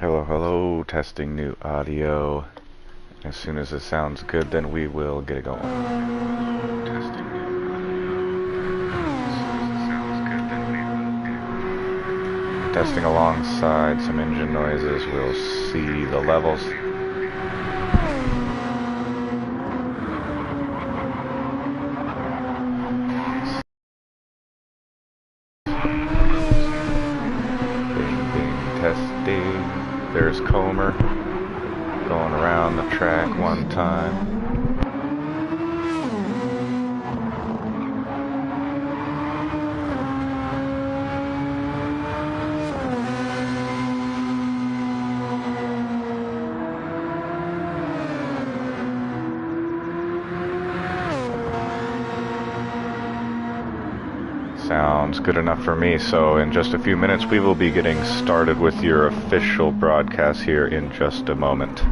Hello, hello, testing new audio. As soon as it sounds good, then we will get it going. Testing new audio. As soon as it sounds good, then we will get it going. Testing alongside some engine noises, we'll see the levels. Testing. There's Comer going around the track one time. Sounds good enough for me, so in just a few minutes we will be getting started with your official broadcast here in just a moment.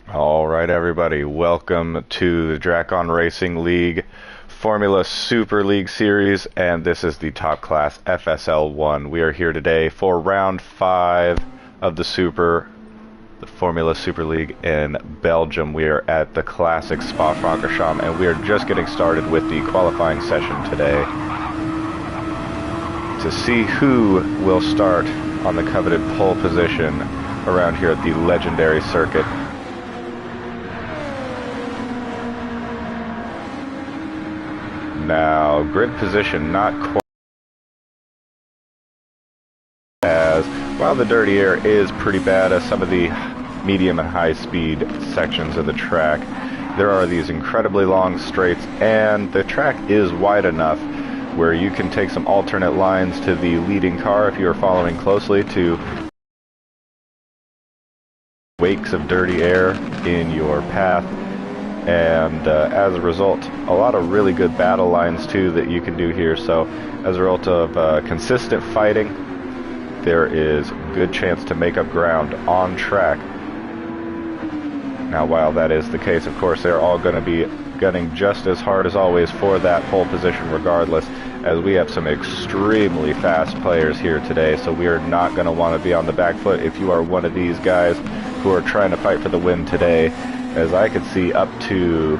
Alright everybody, welcome to the Drakon Racing League Formula Super League Series, and this is the top class FSL1. We are here today for round 5 of the Formula Super League in Belgium. We are at the classic Spa-Francorchamps, and we are just getting started with the qualifying session today to see who will start on the coveted pole position around here at the legendary circuit. Now, grid position not quite as, while the dirty air is pretty bad as some of the medium and high speed sections of the track, there are these incredibly long straights, and the track is wide enough where you can take some alternate lines to the leading car if you are following closely to wakes of dirty air in your path. and as a result, a lot of really good battle lines too that you can do here. So as a result of consistent fighting, there is a good chance to make up ground on track. Now, while that is the case, of course, they're all going to be gunning just as hard as always for that pole position regardless, as we have some extremely fast players here today, so we are not going to want to be on the back foot if you are one of these guys who are trying to fight for the win today, as I could see up to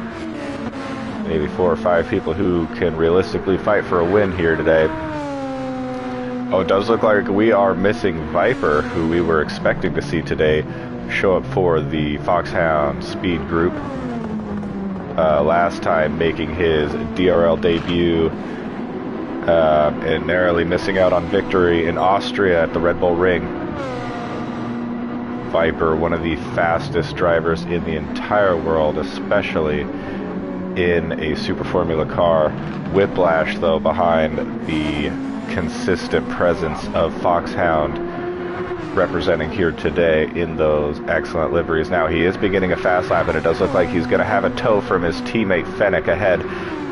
maybe 4 or 5 people who can realistically fight for a win here today. Oh, it does look like we are missing Viper, who we were expecting to see today show up for the Foxhound Speed Group. Last time making his DRL debut and narrowly missing out on victory in Austria at the Red Bull Ring. Viper, one of the fastest drivers in the entire world, especially in a Super Formula car. Whiplash, though, behind the consistent presence of Foxhound representing here today in those excellent liveries. Now, he is beginning a fast lap, and it does look like he's going to have a tow from his teammate Fennec ahead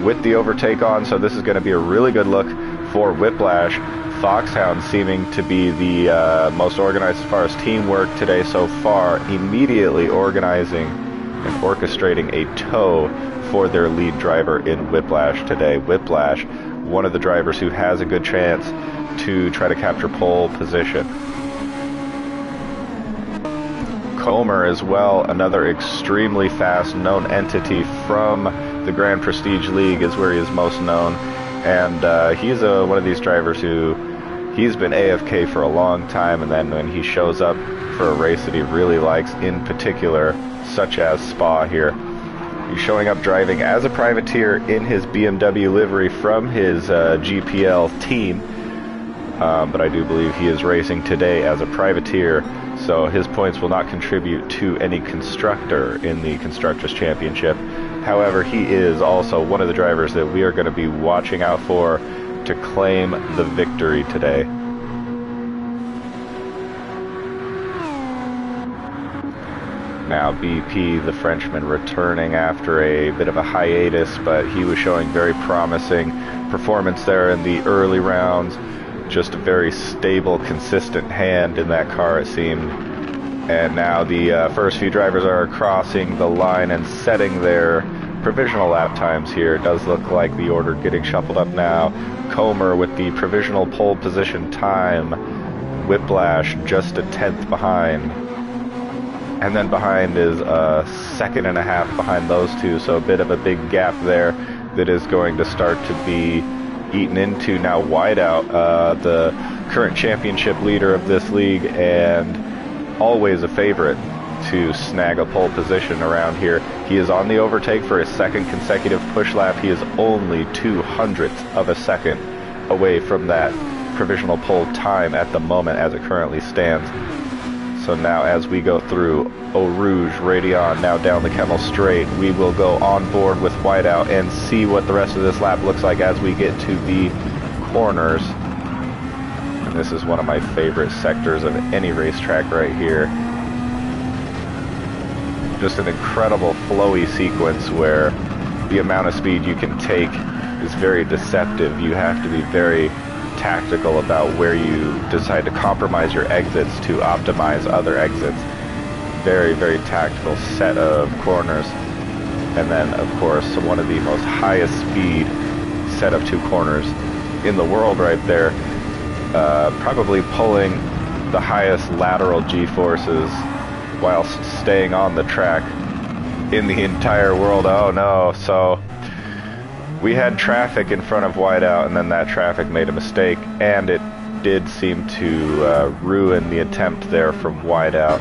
with the overtake on, so this is going to be a really good look for Whiplash. Foxhound seeming to be the most organized as far as teamwork today so far, immediately organizing and orchestrating a tow for their lead driver in Whiplash today. Whiplash, one of the drivers who has a good chance to try to capture pole position. Comer as well, another extremely fast known entity from the Grand Prestige League is where he is most known, and he's one of these drivers who he's been AFK for a long time, and then when he shows up for a race that he really likes, in particular such as Spa here, he's showing up driving as a privateer in his BMW livery from his GPL team, but I do believe he is racing today as a privateer, so his points will not contribute to any constructor in the Constructors' Championship. However, he is also one of the drivers that we are going to be watching out for to claim the victory today. Now BP, the Frenchman, returning after a bit of a hiatus, but he was showing very promising performance there in the early rounds. Just a very stable, consistent hand in that car, it seemed. And now the first few drivers are crossing the line and setting their provisional lap times here. It does look like the order getting shuffled up now. Comer with the provisional pole position time. Whiplash just a 10th behind. And then behind is a 2.5 seconds behind those two, so a bit of a big gap there that is going to start to be eaten into. Now Whiteout, the current championship leader of this league and always a favorite to snag a pole position around here. He is on the overtake for his second consecutive push lap. He is only 0.02 of a second away from that provisional pole time at the moment as it currently stands. So now as we go through Eau Rouge, Radion, now down the Kemmel Straight, we will go on board with Whiteout and see what the rest of this lap looks like as we get to the corners. And this is one of my favorite sectors of any racetrack right here. Just an incredible flowy sequence where the amount of speed you can take is very deceptive. You have to be very tactical about where you decide to compromise your exits to optimize other exits. Very, very tactical set of corners. And then, of course, one of the most highest speed set of 2 corners in the world right there. Probably pulling the highest lateral G-forces whilst staying on the track in the entire world. Oh no, so we had traffic in front of Whiteout, and then that traffic made a mistake, and it did seem to ruin the attempt there from Whiteout.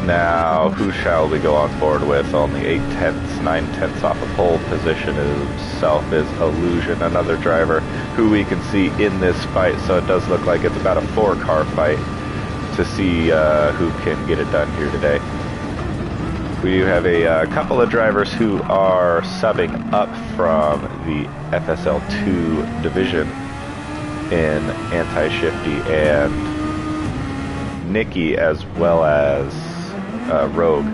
Now, who shall we go on board with? Only 9/10 off a pole position himself is Illusion, another driver who we can see in this fight, so it does look like it's about a 4-car fight to see who can get it done here today. We do have a couple of drivers who are subbing up from the FSL2 division in Anti-Shifty and Nikki, as well as Rogue.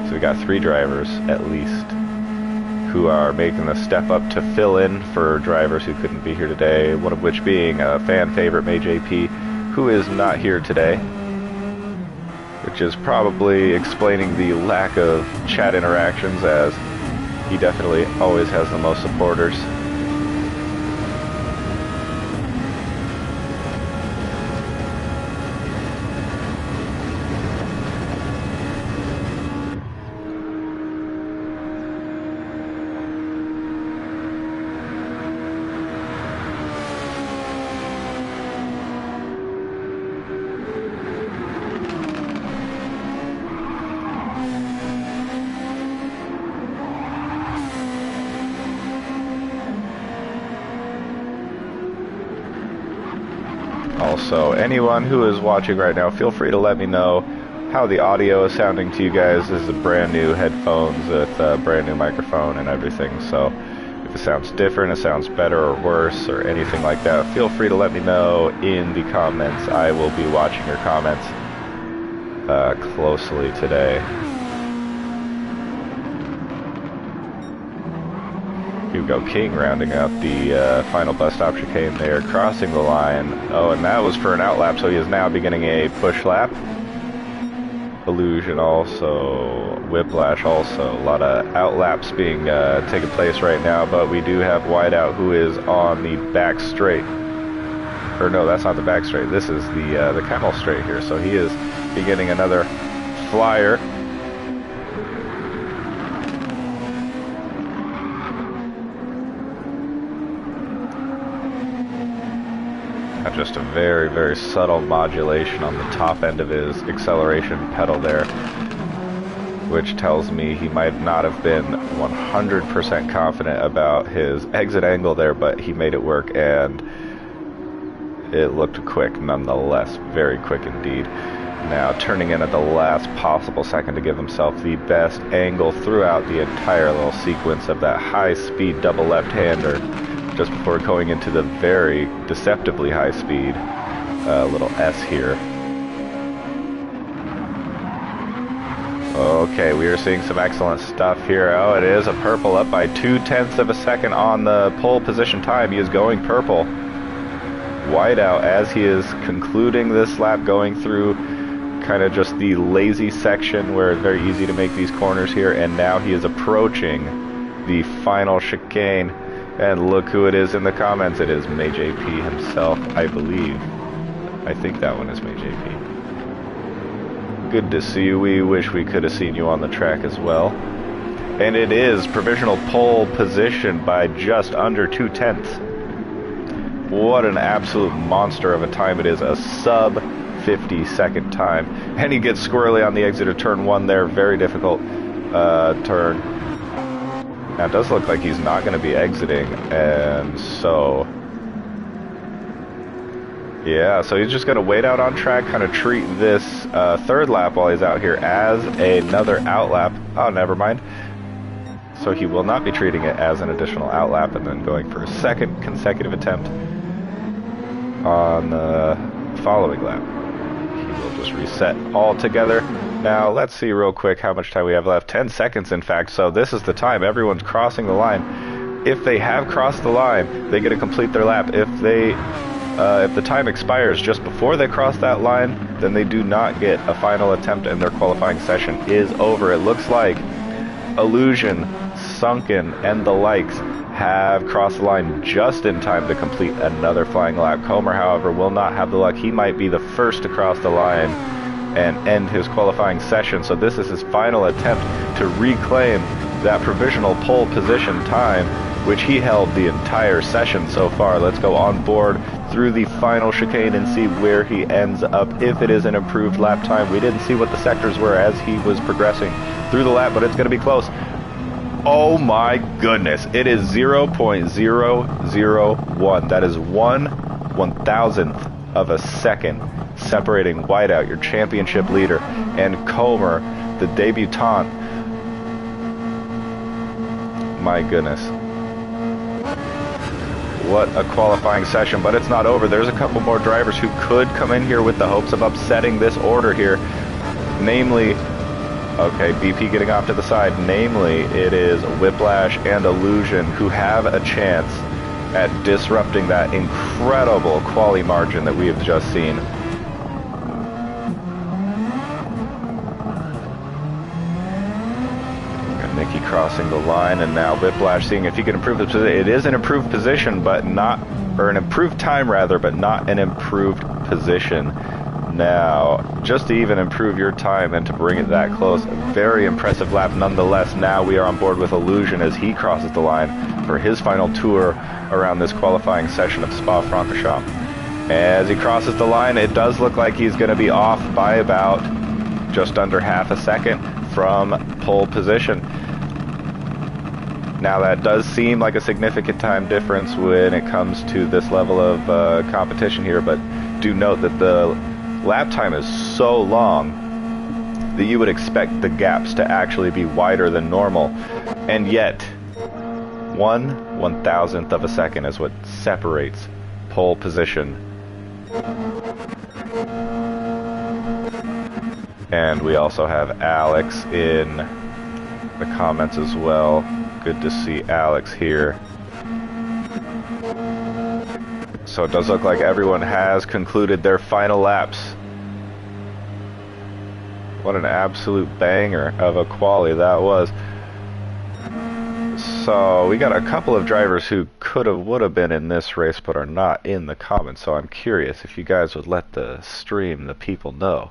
So we got 3 drivers at least who are making the step up to fill in for drivers who couldn't be here today, one of which being a fan favorite, May JP, who is not here today, which is probably explaining the lack of chat interactions, as he definitely always has the most supporters. Also, anyone who is watching right now, feel free to let me know how the audio is sounding to you guys. This is a brand new headphones with a brand new microphone and everything, so if it sounds different, it sounds better or worse, or anything like that, feel free to let me know in the comments. I will be watching your comments closely today. Hugo King rounding out the final bus stop chicane there, crossing the line. Oh, and that was for an outlap, so he is now beginning a push lap. Illusion also, Whiplash also, a lot of outlaps being taking place right now, but we do have Whiteout who is on the back straight. Or no, that's not the back straight, this is the camel straight here, so he is beginning another flyer. Just a very, very subtle modulation on the top end of his acceleration pedal there, which tells me he might not have been 100% confident about his exit angle there, but he made it work, and it looked quick nonetheless, very quick indeed. Now turning in at the last possible second to give himself the best angle throughout the entire little sequence of that high-speed double left-hander, just before going into the very deceptively high speed little S here. Okay, we are seeing some excellent stuff here. Oh, it is a purple, up by 0.2 of a second on the pole position time. He is going purple. Whiteout as he is concluding this lap, going through kind of just the lazy section where it's very easy to make these corners here, and now he is approaching the final chicane. And look who it is in the comments. It is May JP himself, I believe. I think that one is May JP. Good to see you. We wish we could have seen you on the track as well. And it is provisional pole position by just under 0.2. What an absolute monster of a time it is. A sub 50-second time. And he gets squirrely on the exit of turn 1 there. Very difficult turn. Now it does look like he's not going to be exiting, and so yeah, so he's just going to wait out on track, kind of treat this third lap while he's out here as another outlap. Oh, never mind. So he will not be treating it as an additional outlap and then going for a second consecutive attempt on the following lap. He will just reset altogether. Now, let's see real quick how much time we have left. 10 seconds, in fact, so this is the time. Everyone's crossing the line. If they have crossed the line, they get to complete their lap. If the time expires just before they cross that line, then they do not get a final attempt, and their qualifying session is over. It looks like Illusion, Sunken, and the likes have crossed the line just in time to complete another flying lap. Comer, however, will not have the luck. He might be the first to cross the line and end his qualifying session, so this is his final attempt to reclaim that provisional pole position time, which he held the entire session so far. Let's go on board through the final chicane and see where he ends up, if it is an improved lap time. We didn't see what the sectors were as he was progressing through the lap, but it's going to be close. Oh my goodness, it is 0.001. That is 1/1000th of a second separating Whiteout, your championship leader, and Comer, the debutant. My goodness. What a qualifying session, but it's not over. There's a couple more drivers who could come in here with the hopes of upsetting this order here. Namely, Okay, BP getting off to the side. Namely, it is Whiplash and Illusion who have a chance at disrupting that incredible quali margin that we have just seen. And Nikki crossing the line, and now Whiplash seeing if he can improve the position. It is an improved position, but not, or an improved time rather, but not an improved position. Now, just to even improve your time and to bring it that close, very impressive lap nonetheless. Now we are on board with Illusion as he crosses the line for his final tour around this qualifying session of Spa-Francorchamps. As he crosses the line, it does look like he's going to be off by about just under half a second from pole position. Now that does seem like a significant time difference when it comes to this level of competition here, but do note that the lap time is so long that you would expect the gaps to actually be wider than normal, and yet 1/1000th of a second is what separates pole position. And we also have Alex in the comments as well. Good to see Alex here. So it does look like everyone has concluded their final laps. What an absolute banger of a quali that was. So we got a couple of drivers who would have been in this race but are not in the comments. So I'm curious if you guys would let the stream, the people know.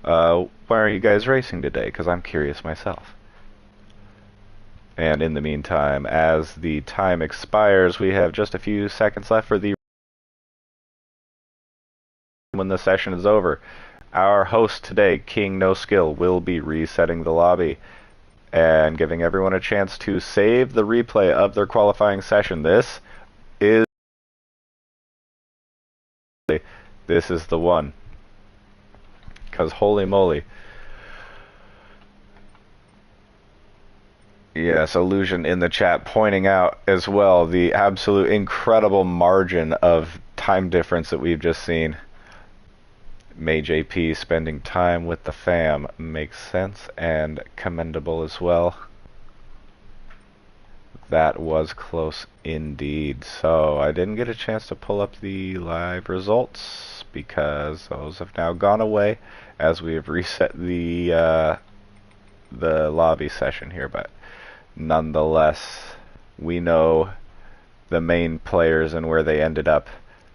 Why aren't you guys racing today? Because I'm curious myself. And in the meantime, as the time expires, we have just a few seconds left for the when the session is over. Our host today, King No Skill, will be resetting the lobby and giving everyone a chance to save the replay of their qualifying session. This is the one. Because holy moly. Yes, Illusion in the chat pointing out as well the absolute incredible margin of time difference that we've just seen. May JP spending time with the fam makes sense and commendable as well. That was close indeed. So I didn't get a chance to pull up the live results because those have now gone away as we have reset the lobby session here, but nonetheless we know the main players and where they ended up.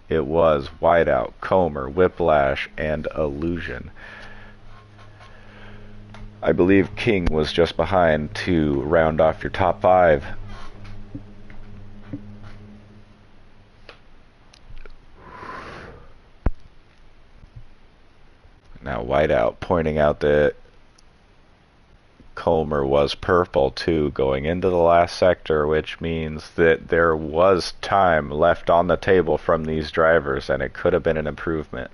It was Whiteout, Comer, Whiplash, and Illusion. I believe King was just behind to round off your top 5. Now Whiteout pointing out that Comer was purple too going into the last sector, which means that there was time left on the table from these drivers and it could have been an improvement.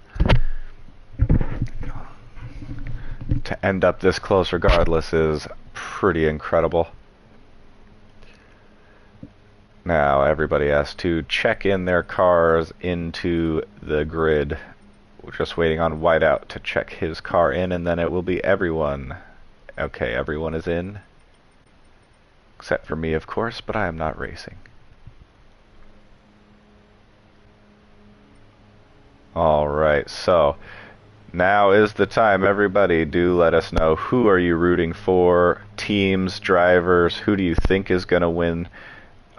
To end up this close regardless is pretty incredible. Now everybody has to check in their cars into the grid. We're just waiting on Whiteout to check his car in, and then it will be everyone. Okay, everyone is in. Except for me, of course, but I am not racing. Alright, so now is the time. Everybody, do let us know, who are you rooting for? Teams, drivers, who do you think is going to win?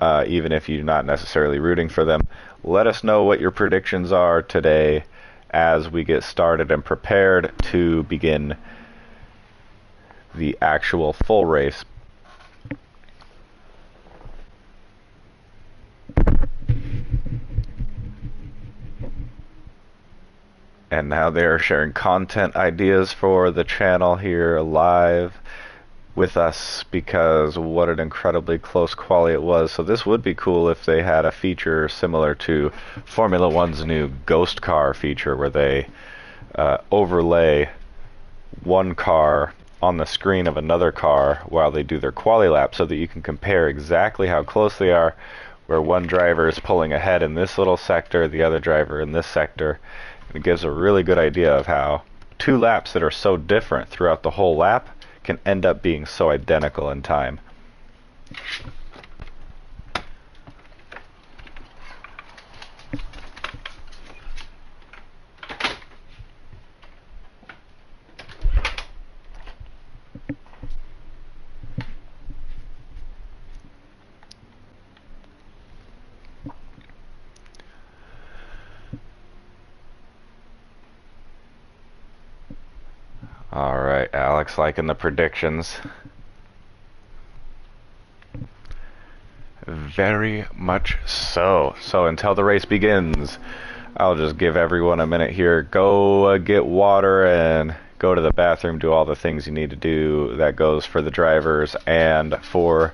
Even if you're not necessarily rooting for them. Let us know what your predictions are today as we get started and prepared to begin the actual full race. And now they are sharing content ideas for the channel here live with us, because what an incredibly close quali it was. So this would be cool if they had a feature similar to Formula One's new Ghost Car feature, where they overlay one car on the screen of another car while they do their quali lap, so that you can compare exactly how close they are, where one driver is pulling ahead in this little sector, the other driver in this sector. And it gives a really good idea of how two laps that are so different throughout the whole lap can end up being so identical in time. Alright, Alex liking the predictions. Very much so. So until the race begins, I'll just give everyone a minute here. Go get water and go to the bathroom, do all the things you need to do. That goes for the drivers and for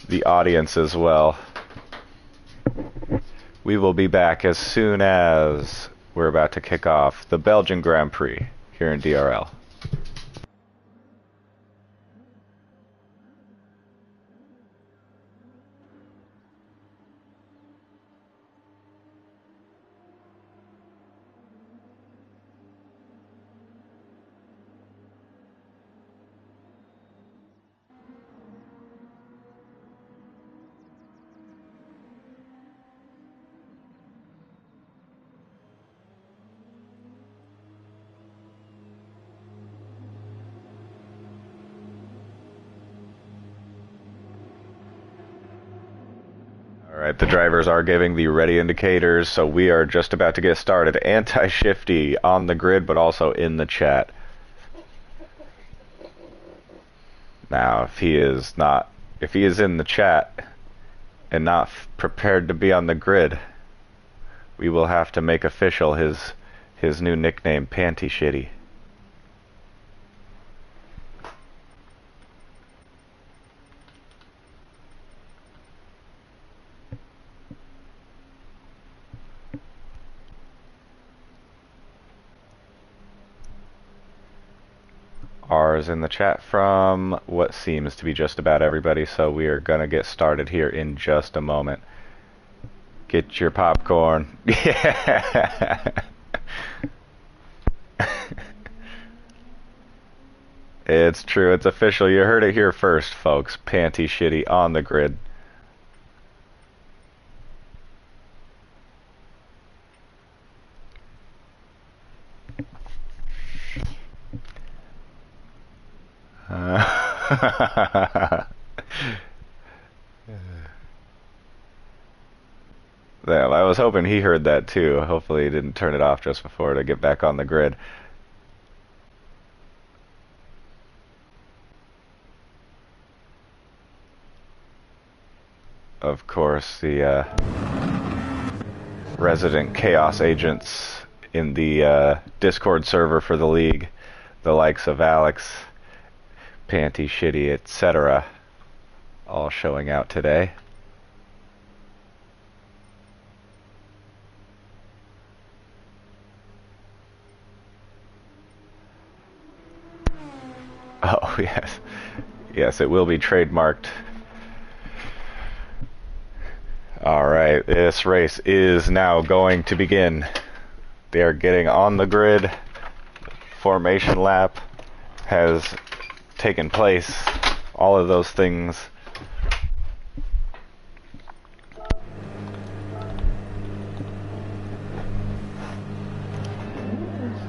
the audience as well. We will be back as soon as we're about to kick off the Belgian Grand Prix here in DRL. Alright, the drivers are giving the ready indicators, so we are just about to get started. Anti-shifty on the grid, but also in the chat. Now, if he is in the chat and not prepared to be on the grid, we will have to make official his new nickname, Panty Shitty. R's in the chat from what seems to be just about everybody, so we are gonna get started here in just a moment. Get your popcorn. Yeah. It's true, it's official. You heard it here first, folks. Panty Shitty on the grid. Damn, I was hoping he heard that too. Hopefully he didn't turn it off just before to get back on the grid. Of course, the resident chaos agents in the Discord server for the league, the likes of Alex, Panty Shitty, etc., all showing out today. Oh, yes. Yes, it will be trademarked. Alright, this race is now going to begin. They are getting on the grid. Formation lap has taken place. All of those things.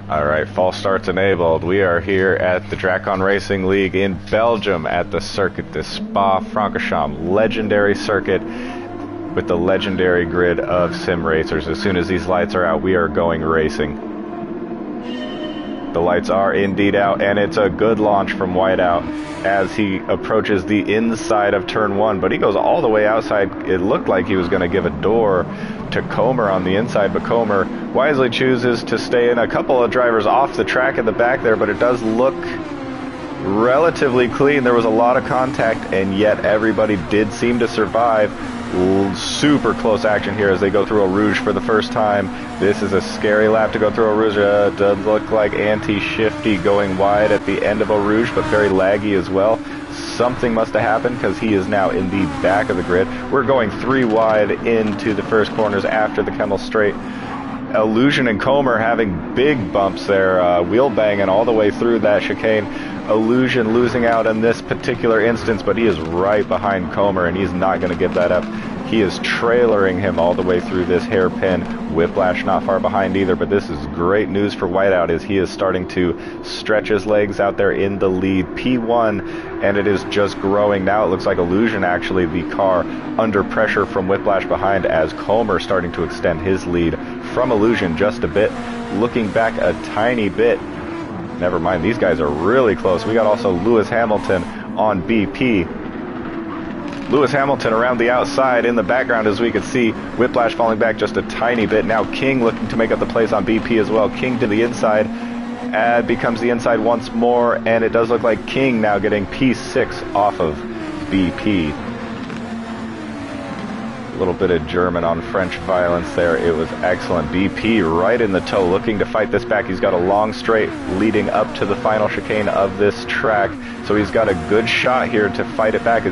Alright, false starts enabled. We are here at the Drakon Racing League in Belgium at the circuit, the Spa-Francorchamps legendary circuit with the legendary grid of sim racers. As soon as these lights are out, we are going racing. The lights are indeed out, and it's a good launch from Whiteout as he approaches the inside of turn 1, but he goes all the way outside. It looked like he was going to give a door to Comer on the inside, but Comer wisely chooses to stay in. A couple of drivers off the track in the back there, but it does look relatively clean. There was a lot of contact, and yet everybody did seem to survive. Super close action here as they go through a Rouge for the first time. This is a scary lap to go through a Rouge. Does look like anti-shifty going wide at the end of a Rouge, but very laggy as well. Something must have happened because he is now in the back of the grid. We're going 3 wide into the first corners after the Kemmel Straight. Illusion and Comer having big bumps there, wheel banging all the way through that chicane. Illusion losing out in this particular instance, but he is right behind Comer, and he's not going to give that up. He is trailering him all the way through this hairpin. Whiplash not far behind either, but this is great news for Whiteout as he is starting to stretch his legs out there in the lead. P1, and it is just growing. Now it looks like Illusion, actually, the car under pressure from Whiplash behind, as Comer starting to extend his lead from Illusion just a bit. Looking back a tiny bit. Never mind, these guys are really close. We got also Lewis Hamilton on BP. Lewis Hamilton around the outside in the background, as we can see. Whiplash falling back just a tiny bit. Now King looking to make up the place on BP as well. King to the inside. Becomes the inside once more, and it does look like King now getting P6 off of BP. A little bit of German on French violence there. It was excellent. BP right in the toe, looking to fight this back. He's got a long straight leading up to the final chicane of this track, so he's got a good shot here to fight it back.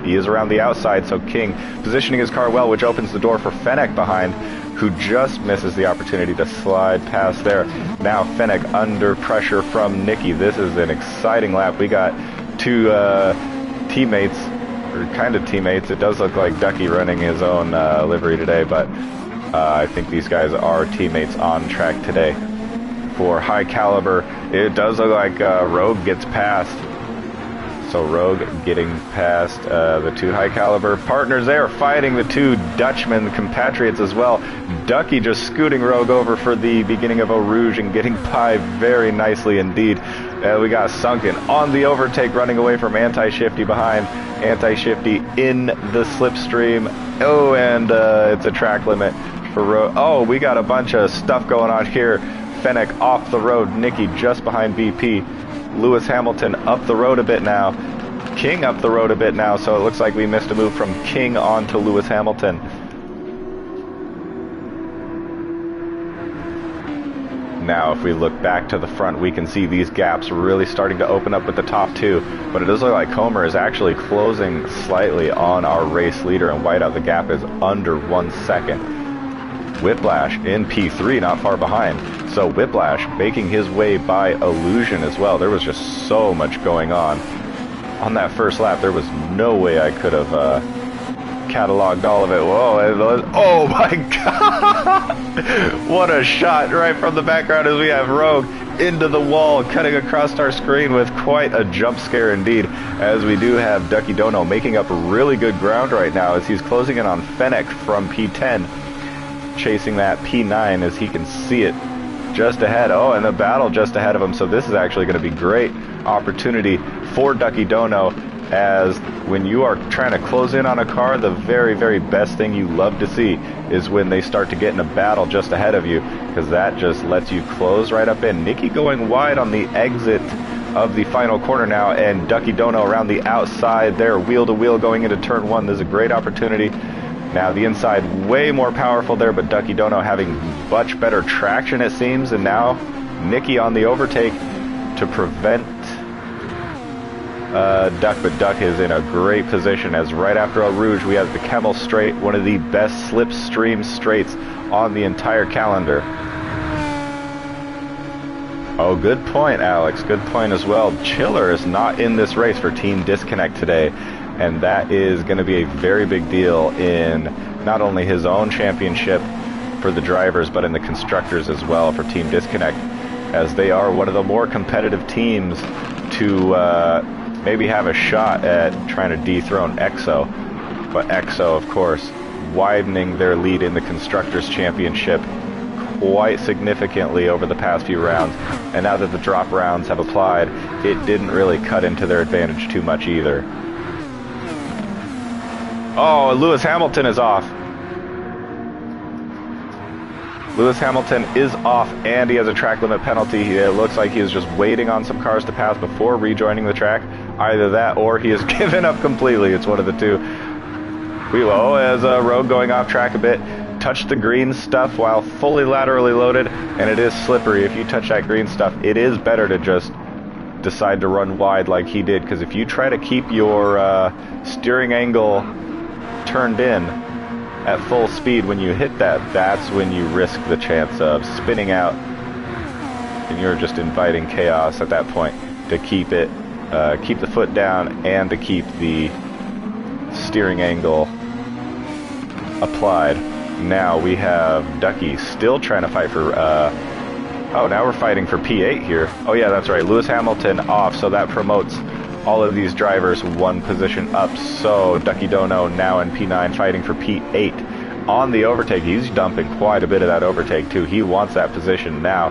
He is around the outside, so King positioning his car well, which opens the door for Fennec behind, who just misses the opportunity to slide past there. Now Fennec under pressure from Nicky. This is an exciting lap. We got two teammates, or kind of teammates. It does look like Ducky running his own livery today, but I think these guys are teammates on track today. For High Caliber, it does look like Rogue gets past. So Rogue getting past the two High Caliber partners there, fighting the two Dutchmen compatriots as well. Ducky just scooting Rogue over for the beginning of Eau Rouge and getting by very nicely indeed. We got Sunken on the overtake, running away from Anti-Shifty behind. Anti-Shifty in the slipstream. Oh, and it's a track limit for Rogue. Oh, we got a bunch of stuff going on here. Fennec off the road, Nicky just behind BP. Lewis Hamilton up the road a bit now. King up the road a bit now, so it looks like we missed a move from King on to Lewis Hamilton. Now if we look back to the front, we can see these gaps really starting to open up with the top two, but it does look like Comer is actually closing slightly on our race leader, and Whiteout, the gap is under 1 second. Whiplash in P3, not far behind. So Whiplash making his way by Illusion as well. There was just so much going on that first lap. There was no way I could have cataloged all of it. Whoa, oh my god! What a shot right from the background as we have Rogue into the wall, cutting across our screen with quite a jump scare indeed, as we do have Ducky Dono making up really good ground right now as he's closing in on Fennec from P10. Chasing that P9 as he can see it just ahead. Oh, and the battle just ahead of him. So this is actually going to be great opportunity for Ducky Dono, as when you are trying to close in on a car, the very, very best thing you love to see is when they start to get in a battle just ahead of you, because that just lets you close right up in. Nicky going wide on the exit of the final corner now, and Ducky Dono around the outside there, wheel to wheel going into turn one. There's a great opportunity. Now the inside way more powerful there, but Ducky Dono having much better traction it seems, and now Nicky on the overtake to prevent Duck, but Duck is in a great position as right after Eau Rouge we have the Kemmel Straight, one of the best slipstream straights on the entire calendar. Oh, good point, Alex, good point as well. Chiller is not in this race for Team Disconnect today, and that is going to be a very big deal in not only his own championship for the drivers, but in the constructors as well for Team Disconnect, as they are one of the more competitive teams to maybe have a shot at trying to dethrone EXO. But EXO, of course, widening their lead in the constructors championship quite significantly over the past few rounds, and now that the drop rounds have applied, it didn't really cut into their advantage too much either. Oh, Lewis Hamilton is off. Lewis Hamilton is off, and he has a track limit penalty. It looks like he is just waiting on some cars to pass before rejoining the track. Either that, or he has given up completely. It's one of the two. As Rogue going off track a bit, touched the green stuff while fully laterally loaded, and it is slippery. If you touch that green stuff, it is better to just decide to run wide like he did, because if you try to keep your steering angle turned in at full speed when you hit that, that's when you risk the chance of spinning out, and you're just inviting chaos at that point. to keep it, keep the foot down and to keep the steering angle applied. Now we have Ducky still trying to fight for, oh, now we're fighting for P8 here. Oh yeah, that's right, Lewis Hamilton off, so that promotes all of these drivers one position up. So Ducky Dono now in P9 fighting for P8 on the overtake. He's dumping quite a bit of that overtake too. He wants that position now.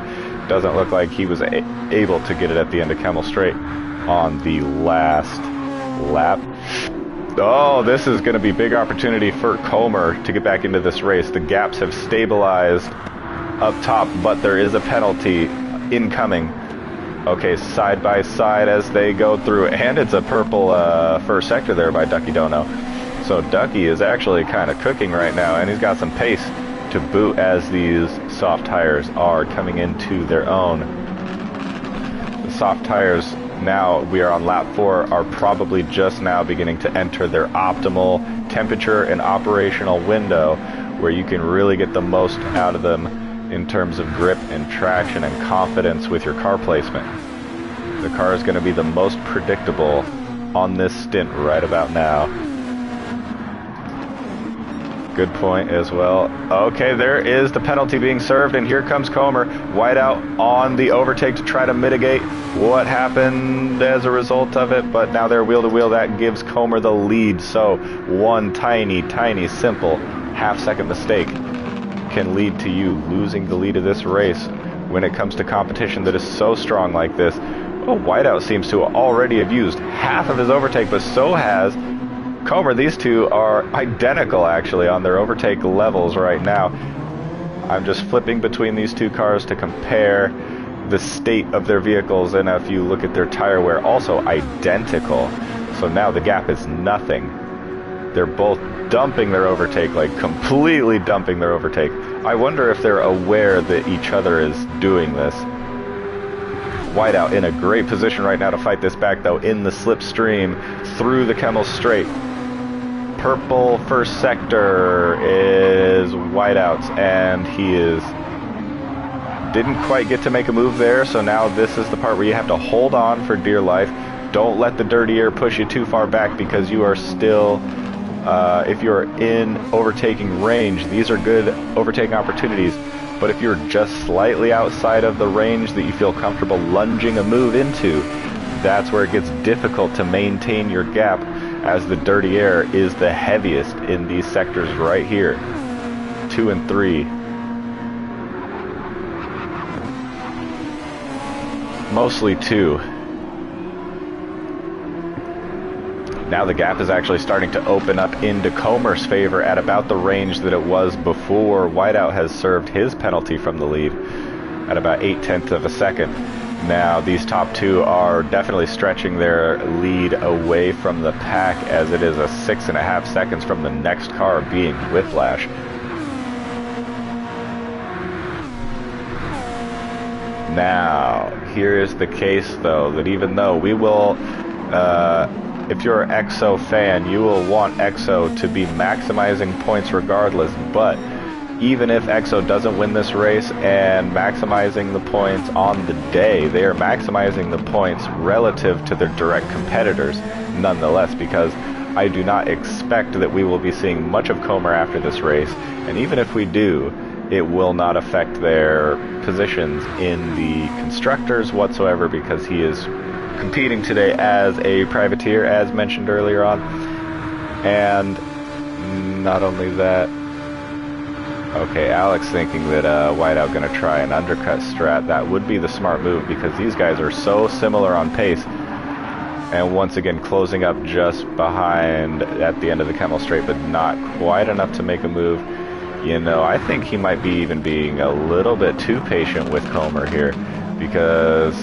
Doesn't look like he was able to get it at the end of Kemmel Straight on the last lap. Oh, this is going to be big opportunity for Comer to get back into this race. The gaps have stabilized up top, but there is a penalty incoming. Okay, side by side as they go through, and it's a purple first sector there by Ducky Dono. So Ducky is actually kind of cooking right now, and he's got some pace to boot as these soft tires are coming into their own. The soft tires, now we are on lap 4, are probably just now beginning to enter their optimal temperature and operational window where you can really get the most out of them in terms of grip and traction and confidence with your car placement. The car is going to be the most predictable on this stint right about now. Good point as well. Okay, there is the penalty being served, and here comes Comer. Whiteout on the overtake to try to mitigate what happened as a result of it, but now they're wheel to wheel. That gives Comer the lead. So one tiny, tiny, simple half-second mistake can lead to you losing the lead of this race when it comes to competition that is so strong like this. Oh, Whiteout seems to already have used half of his overtake, but so has Comer. These two are identical actually on their overtake levels right now. I'm just flipping between these two cars to compare the state of their vehicles, and if you look at their tire wear, also identical. So now the gap is nothing. They're both dumping their overtake, like completely dumping their overtake. I wonder if they're aware that each other is doing this. Whiteout in a great position right now to fight this back though, in the slipstream through the Kemmel Straight. Purple first sector is Whiteout's, and he didn't quite get to make a move there, so now this is the part where you have to hold on for dear life. Don't let the dirty air push you too far back, because you are still, if you're in overtaking range, these are good overtaking opportunities. But if you're just slightly outside of the range that you feel comfortable lunging a move into, that's where it gets difficult to maintain your gap, as the dirty air is the heaviest in these sectors right here, 2 and 3. Mostly 2. Now the gap is actually starting to open up into Comer's favor at about the range that it was before Whiteout has served his penalty from the lead at about 0.8 of a second. Now these top two are definitely stretching their lead away from the pack, as it is a 6.5 seconds from the next car being Whiplash. Now, here is the case though, that even though we will, if you're an EXO fan, you will want EXO to be maximizing points regardless, but even if EXO doesn't win this race and maximizing the points on the day, they are maximizing the points relative to their direct competitors nonetheless, because I do not expect that we will be seeing much of Comer after this race, and even if we do, it will not affect their positions in the constructors whatsoever, because he is competing today as a privateer, as mentioned earlier on. And not only that, okay, Alex thinking that Whiteout going to try an undercut strat. That would be the smart move, because these guys are so similar on pace. And once again, closing up just behind at the end of the Kemmel Straight, but not quite enough to make a move. You know, I think he might be even being a little bit too patient with Comer here, because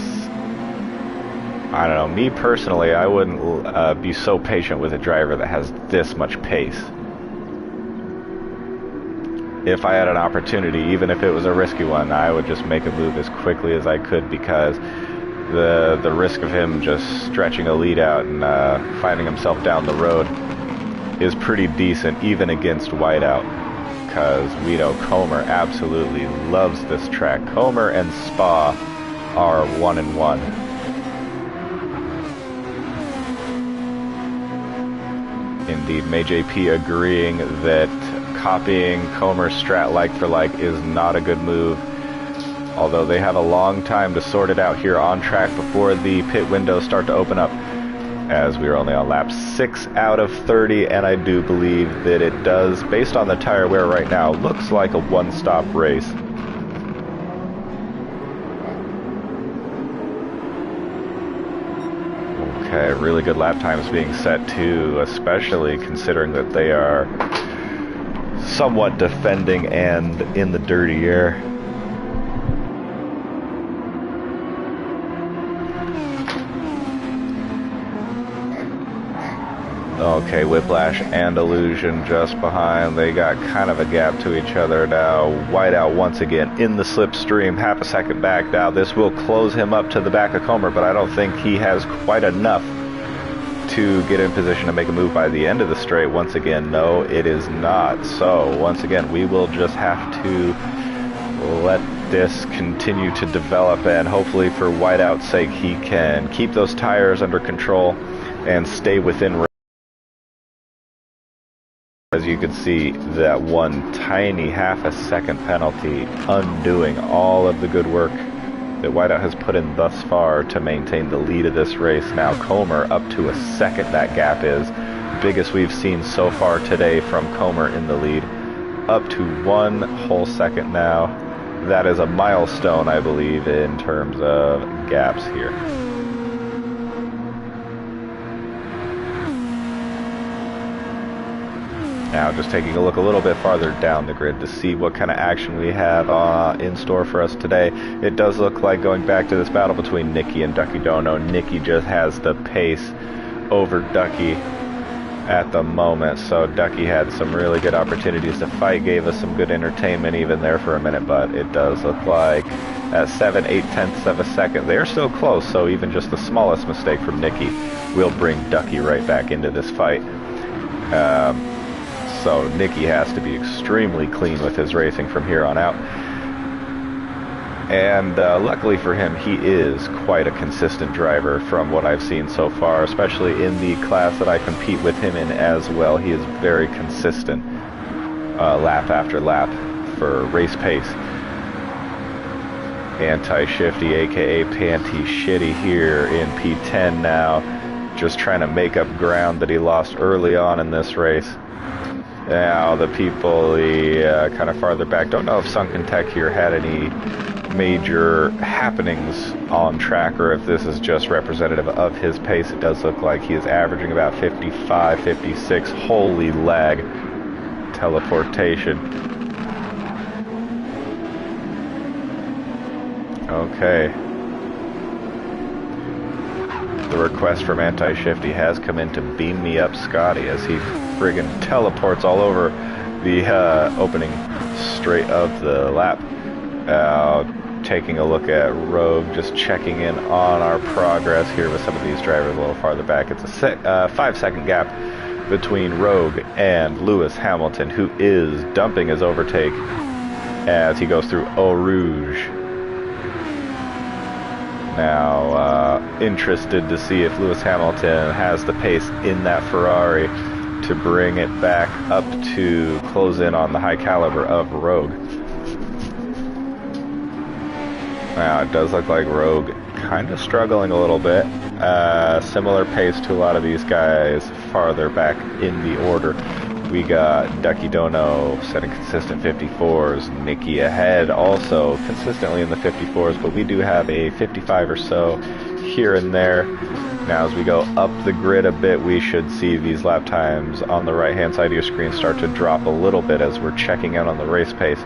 I don't know, me personally, I wouldn't be so patient with a driver that has this much pace. If I had an opportunity, even if it was a risky one, I would just make a move as quickly as I could, because the risk of him just stretching a lead out and finding himself down the road is pretty decent, even against Whiteout, because we know Comer absolutely loves this track. Comer and Spa are 1-1. indeed. May JP agreeing that copying Comer's strat like for like is not a good move. Although they have a long time to sort it out here on track before the pit windows start to open up, as we are only on lap 6 out of 30, and I do believe that it does, based on the tire wear right now, looks like a one-stop race. Okay, really good lap times being set too, especially considering that they are somewhat defending and in the dirty air. Okay, Whiplash and Illusion just behind. They got kind of a gap to each other now. Whiteout once again in the slipstream, half a second back now. This will close him up to the back of Comer, but I don't think he has quite enough to get in position to make a move by the end of the straight. Once again, no, it is not. So, once again, we will just have to let this continue to develop, and hopefully for Whiteout's sake, he can keep those tires under control and stay within range. As you can see, that one tiny half a second penalty undoing all of the good work that Whiteout has put in thus far to maintain the lead of this race. Now Comer up to a second, that gap is biggest we've seen so far today from Comer in the lead. Up to 1 whole second now. That is a milestone, I believe, in terms of gaps here. Now just taking a look a little bit farther down the grid to see what kind of action we have in store for us today. It does look like, going back to this battle between Nicky and Ducky Dono, Nicky just has the pace over Ducky at the moment. So Ducky had some really good opportunities to fight, gave us some good entertainment even there for a minute, but it does look like at 7/8 of a second, they're still close, so even just the smallest mistake from Nicky will bring Ducky right back into this fight. So Nicky has to be extremely clean with his racing from here on out. And luckily for him, he is quite a consistent driver from what I've seen so far, especially in the class that I compete with him in as well. He is very consistent lap after lap for race pace. Anti-Shifty, aka Panty Shitty, here in P10 now, just trying to make up ground that he lost early on in this race. Now the people kind of farther back, don't know if Sunken Tech here had any major happenings on track or if this is just representative of his pace. It does look like he is averaging about 55, 56. Holy lag. Teleportation. Okay. The request from Anti-Shifty has come in to beam me up Scotty as he friggin' teleports all over the opening straight of the lap. Taking a look at Rogue, just checking in on our progress here with some of these drivers a little farther back. It's a 5-second gap between Rogue and Lewis Hamilton, who is dumping his overtake as he goes through Eau Rouge. Now, interested to see if Lewis Hamilton has the pace in that Ferrari to bring it back up to close in on the high caliber of Rogue. Now, it does look like Rogue kind of struggling a little bit. Similar pace to a lot of these guys farther back in the order. We got Ducky Dono setting consistent 54s. Nicky ahead also consistently in the 54s, but we do have a 55 or so here and there. Now as we go up the grid a bit, we should see these lap times on the right hand side of your screen start to drop a little bit as we're checking out on the race pace.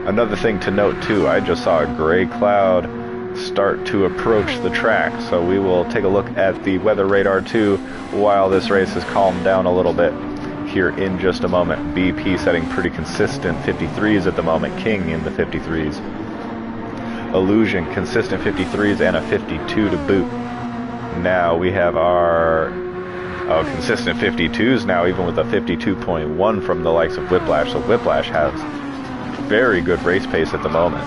Another thing to note too, I just saw a gray cloud start to approach the track, so we will take a look at the weather radar too while this race has calmed down a little bit here in just a moment. BP setting pretty consistent 53s at the moment, King in the 53s. Illusion consistent 53s and a 52 to boot. Now we have our consistent 52s now, even with a 52.1 from the likes of Whiplash. So Whiplash has very good race pace at the moment,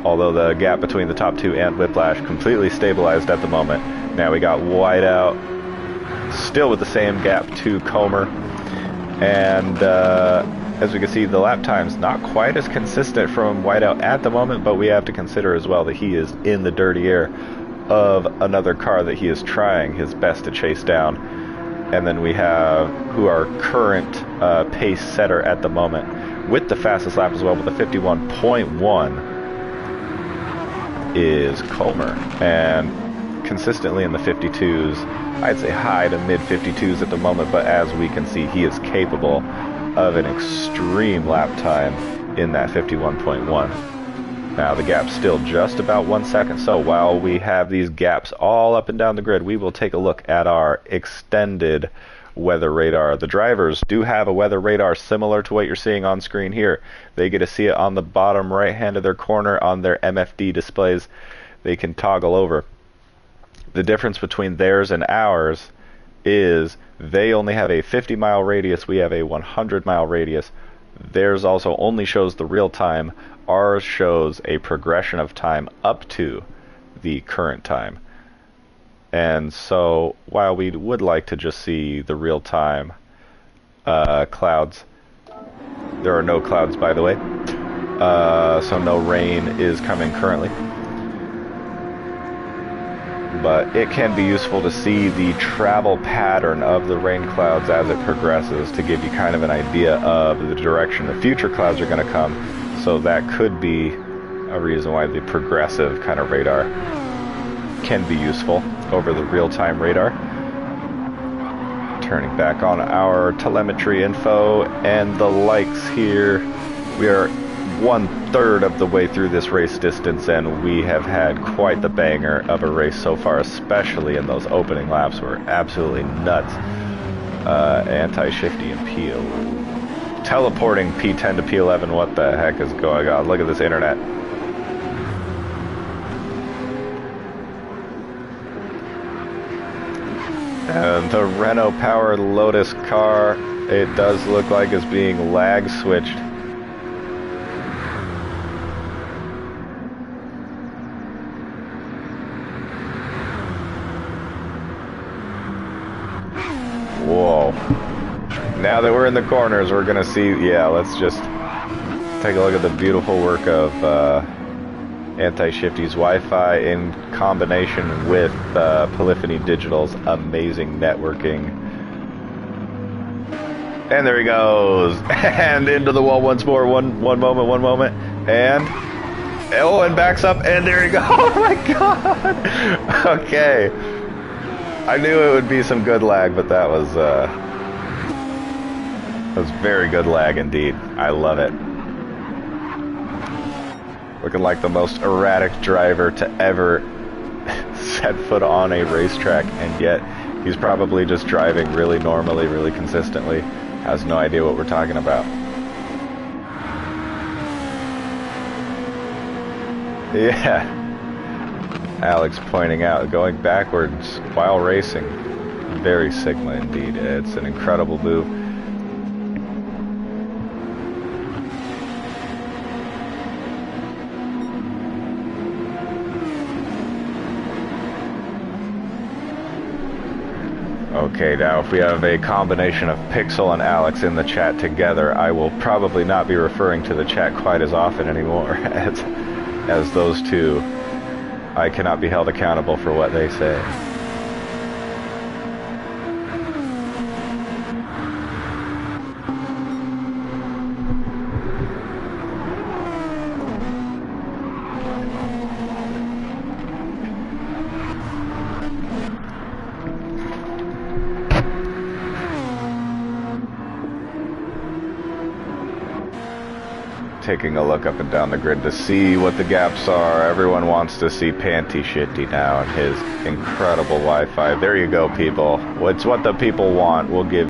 although the gap between the top two and Whiplash completely stabilized at the moment. Now we got Whiteout still with the same gap to Comer. And as we can see, the lap time's not quite as consistent from Whiteout at the moment, but we have to consider as well that he is in the dirty air of another car that he is trying his best to chase down. And then we have who our current pace setter at the moment with the fastest lap as well, with a 51.1 is Comer. And consistently in the 52s, I'd say high to mid 52s at the moment, but as we can see, he is capable of an extreme lap time in that 51.1. Now the gap's still just about 1 second, so while we have these gaps all up and down the grid, we will take a look at our extended weather radar. The drivers do have a weather radar similar to what you're seeing on screen here. They get to see it on the bottom right hand of their corner on their MFD displays. They can toggle over. The difference between theirs and ours is they only have a 50-mile radius, we have a 100-mile radius. Theirs also only shows the real time. Ours shows a progression of time up to the current time. And so while we would like to just see the real time clouds, there are no clouds, by the way, so no rain is coming currently. But it can be useful to see the travel pattern of the rain clouds as it progresses to give you kind of an idea of the direction the future clouds are going to come. So that could be a reason why the progressive kind of radar can be useful over the real-time radar. Turning back on our telemetry info and the likes here. We are 1/3 of the way through this race distance, and we have had quite the banger of a race so far, especially in those opening laps. We're absolutely nuts. Anti-shifty and peel. Teleporting P10 to P11, what the heck is going on? Look at this internet. And the Renault-powered Lotus car, it does look like it's being lag switched. Whoa. Now that we're in the corners, we're going to see, yeah, let's just take a look at the beautiful work of Anti-Shifty's Wi-Fi in combination with Polyphony Digital's amazing networking. And there he goes. And into the wall once more. One moment. And, oh, and backs up, and there he goes. Oh my god. Okay. I knew it would be some good lag, but that was very good lag indeed. I love it. Looking like the most erratic driver to ever set foot on a racetrack, and yet he's probably just driving really normally, really consistently. Has no idea what we're talking about. Yeah. Alex pointing out, going backwards while racing. Very Sigma indeed. It's an incredible move. Okay, now if we have a combination of Pixel and Alex in the chat together, I will probably not be referring to the chat quite as often anymore as those two. I cannot be held accountable for what they say. Taking a look up and down the grid to see what the gaps are. Everyone wants to see Panty Shifty now and his incredible Wi-Fi. There you go, people. It's what the people want. We'll give.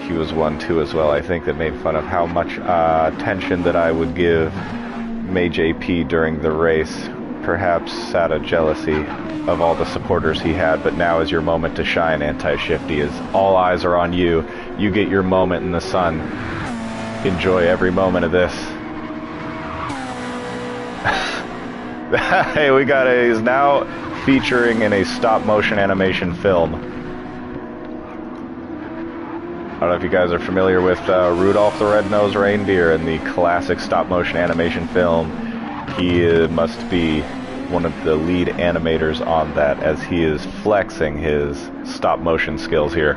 He was one too as well, I think, that made fun of how much attention that I would give May JP during the race. Perhaps out of jealousy of all the supporters he had, but now is your moment to shine, Anti-Shifty, as all eyes are on you. You get your moment in the sun. Enjoy every moment of this. Hey, we got he's now featuring in a stop-motion animation film. I don't know if you guys are familiar with Rudolph the Red-Nosed Reindeer and the classic stop-motion animation film. He must be one of the lead animators on that, as he is flexing his stop-motion skills here.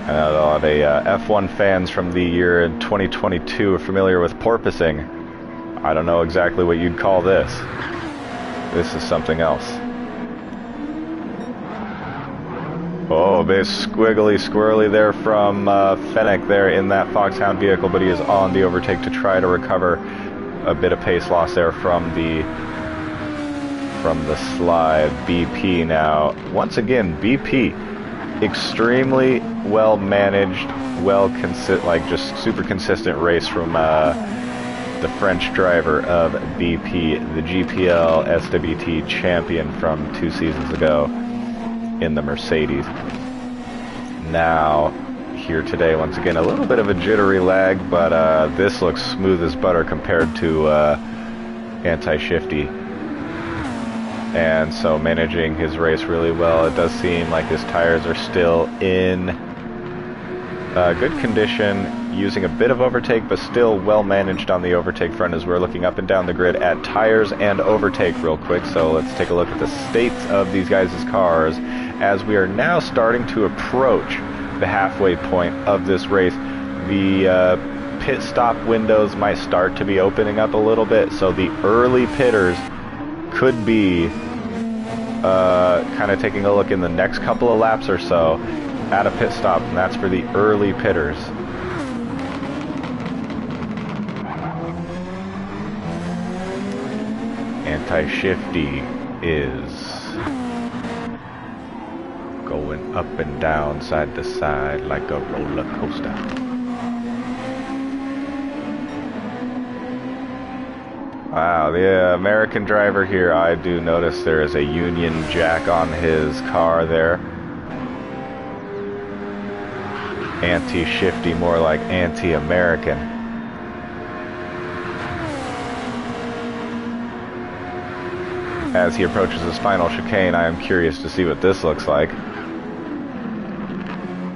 I know a lot of F1 fans from the year 2022 are familiar with porpoising. I don't know exactly what you'd call this. This is something else. Oh, a bit squiggly squirrely there from Fennec there in that Foxhound vehicle, but he is on the overtake to try to recover a bit of pace loss there from the slide. BP now, once again, BP, extremely well managed, just super consistent race from the French driver of BP, the GPL SWT champion from 2 seasons ago in the Mercedes. Now, here today, once again, a little bit of a jittery lag, but this looks smooth as butter compared to Anti-Shifty. And so managing his race really well. It does seem like his tires are still in good condition, using a bit of overtake, but still well managed on the overtake front as we're looking up and down the grid at tires and overtake real quick. So let's take a look at the states of these guys' cars as we are now starting to approach the halfway point of this race. The pit stop windows might start to be opening up a little bit, so the early pitters could be kind of taking a look in the next couple of laps or so at a pit stop, and that's for the early pitters. Anti-Shifty is going up and down, side to side, like a roller coaster. Wow, the American driver here, I do notice there is a Union Jack on his car there. Anti-Shifty, more like anti-American. As he approaches his final chicane, I am curious to see what this looks like.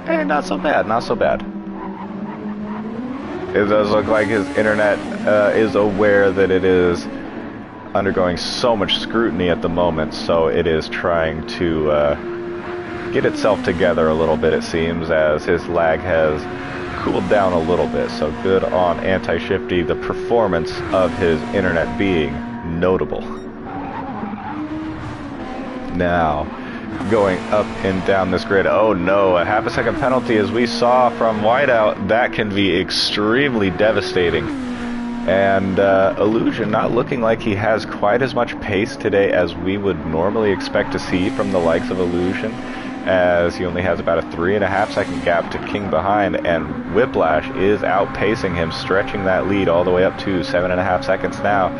Hey, not so bad, not so bad. It does look like his internet is aware that it is undergoing so much scrutiny at the moment, so it is trying to get itself together a little bit, it seems, as his lag has cooled down a little bit. So good on Anti-Shifty, the performance of his internet being notable. Now, going up and down this grid. Oh no, a half a second penalty, as we saw from Whiteout. That can be extremely devastating. And Illusion not looking like he has quite as much pace today as we would normally expect to see from the likes of Illusion, as he only has about a 3.5 second gap to King behind, and Whiplash is outpacing him, stretching that lead all the way up to 7.5 seconds now.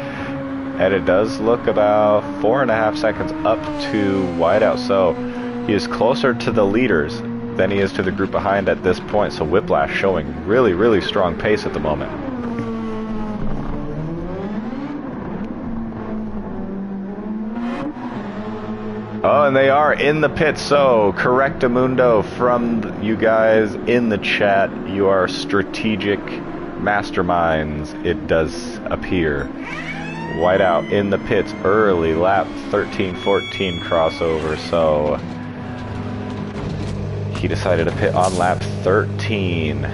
And it does look about 4.5 seconds up to Whiteout, so he is closer to the leaders than he is to the group behind at this point. So Whiplash showing really, really strong pace at the moment. Oh, and they are in the pits, so correctamundo from you guys in the chat. You are strategic masterminds, it does appear. Whiteout in the pits early, lap 13-14 crossover, so he decided to pit on lap 13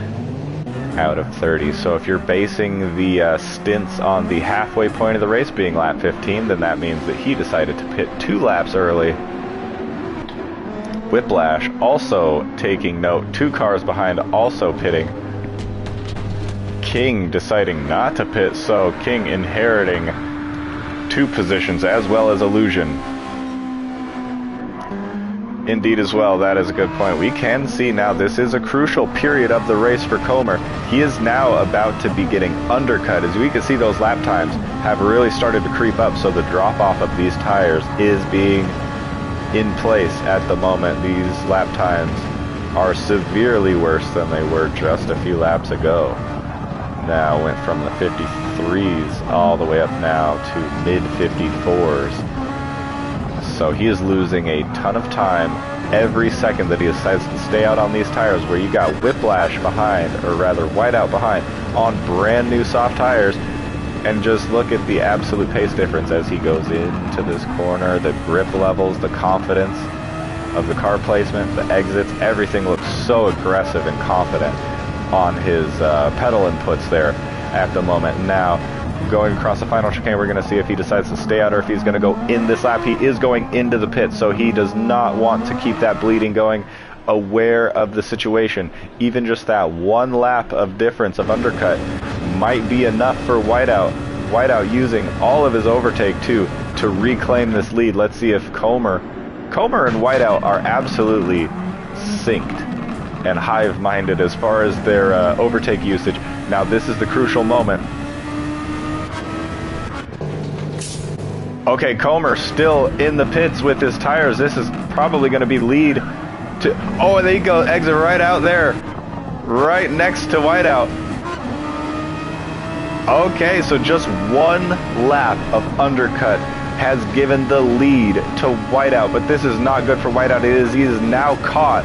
out of 30. So if you're basing the stints on the halfway point of the race being lap 15, then that means that he decided to pit 2 laps early. Whiplash also taking note, 2 cars behind also pitting. King deciding not to pit, so King inheriting 2 positions as well as Illusion. Indeed as well, that is a good point. We can see now this is a crucial period of the race for Comer. He is now about to be getting undercut. As we can see, those lap times have really started to creep up, so the drop off of these tires is being in place at the moment. These lap times are severely worse than they were just a few laps ago. Now went from the 53 53s all the way up now to mid 54s. So he is losing a ton of time every second that he decides to stay out on these tires, where you got Whiplash behind, or rather Whiteout behind, on brand new soft tires. And just look at the absolute pace difference as he goes into this corner, the grip levels, the confidence of the car placement, the exits, everything looks so aggressive and confident on his pedal inputs there at the moment. Now, going across the final chicane, we're going to see if he decides to stay out or if he's going to go in this lap. He is going into the pit, so he does not want to keep that bleeding going, aware of the situation. Even just that one lap of difference of undercut might be enough for Whiteout. Whiteout using all of his overtake too to reclaim this lead. Let's see if Comer and Whiteout are absolutely synced and hive-minded as far as their overtake usage. Now this is the crucial moment. Okay, Comer still in the pits with his tires. This is probably going to be lead to... Oh, there you go. Exit right out there. Right next to Whiteout. Okay, so just one lap of undercut has given the lead to Whiteout, but this is not good for Whiteout. He is now caught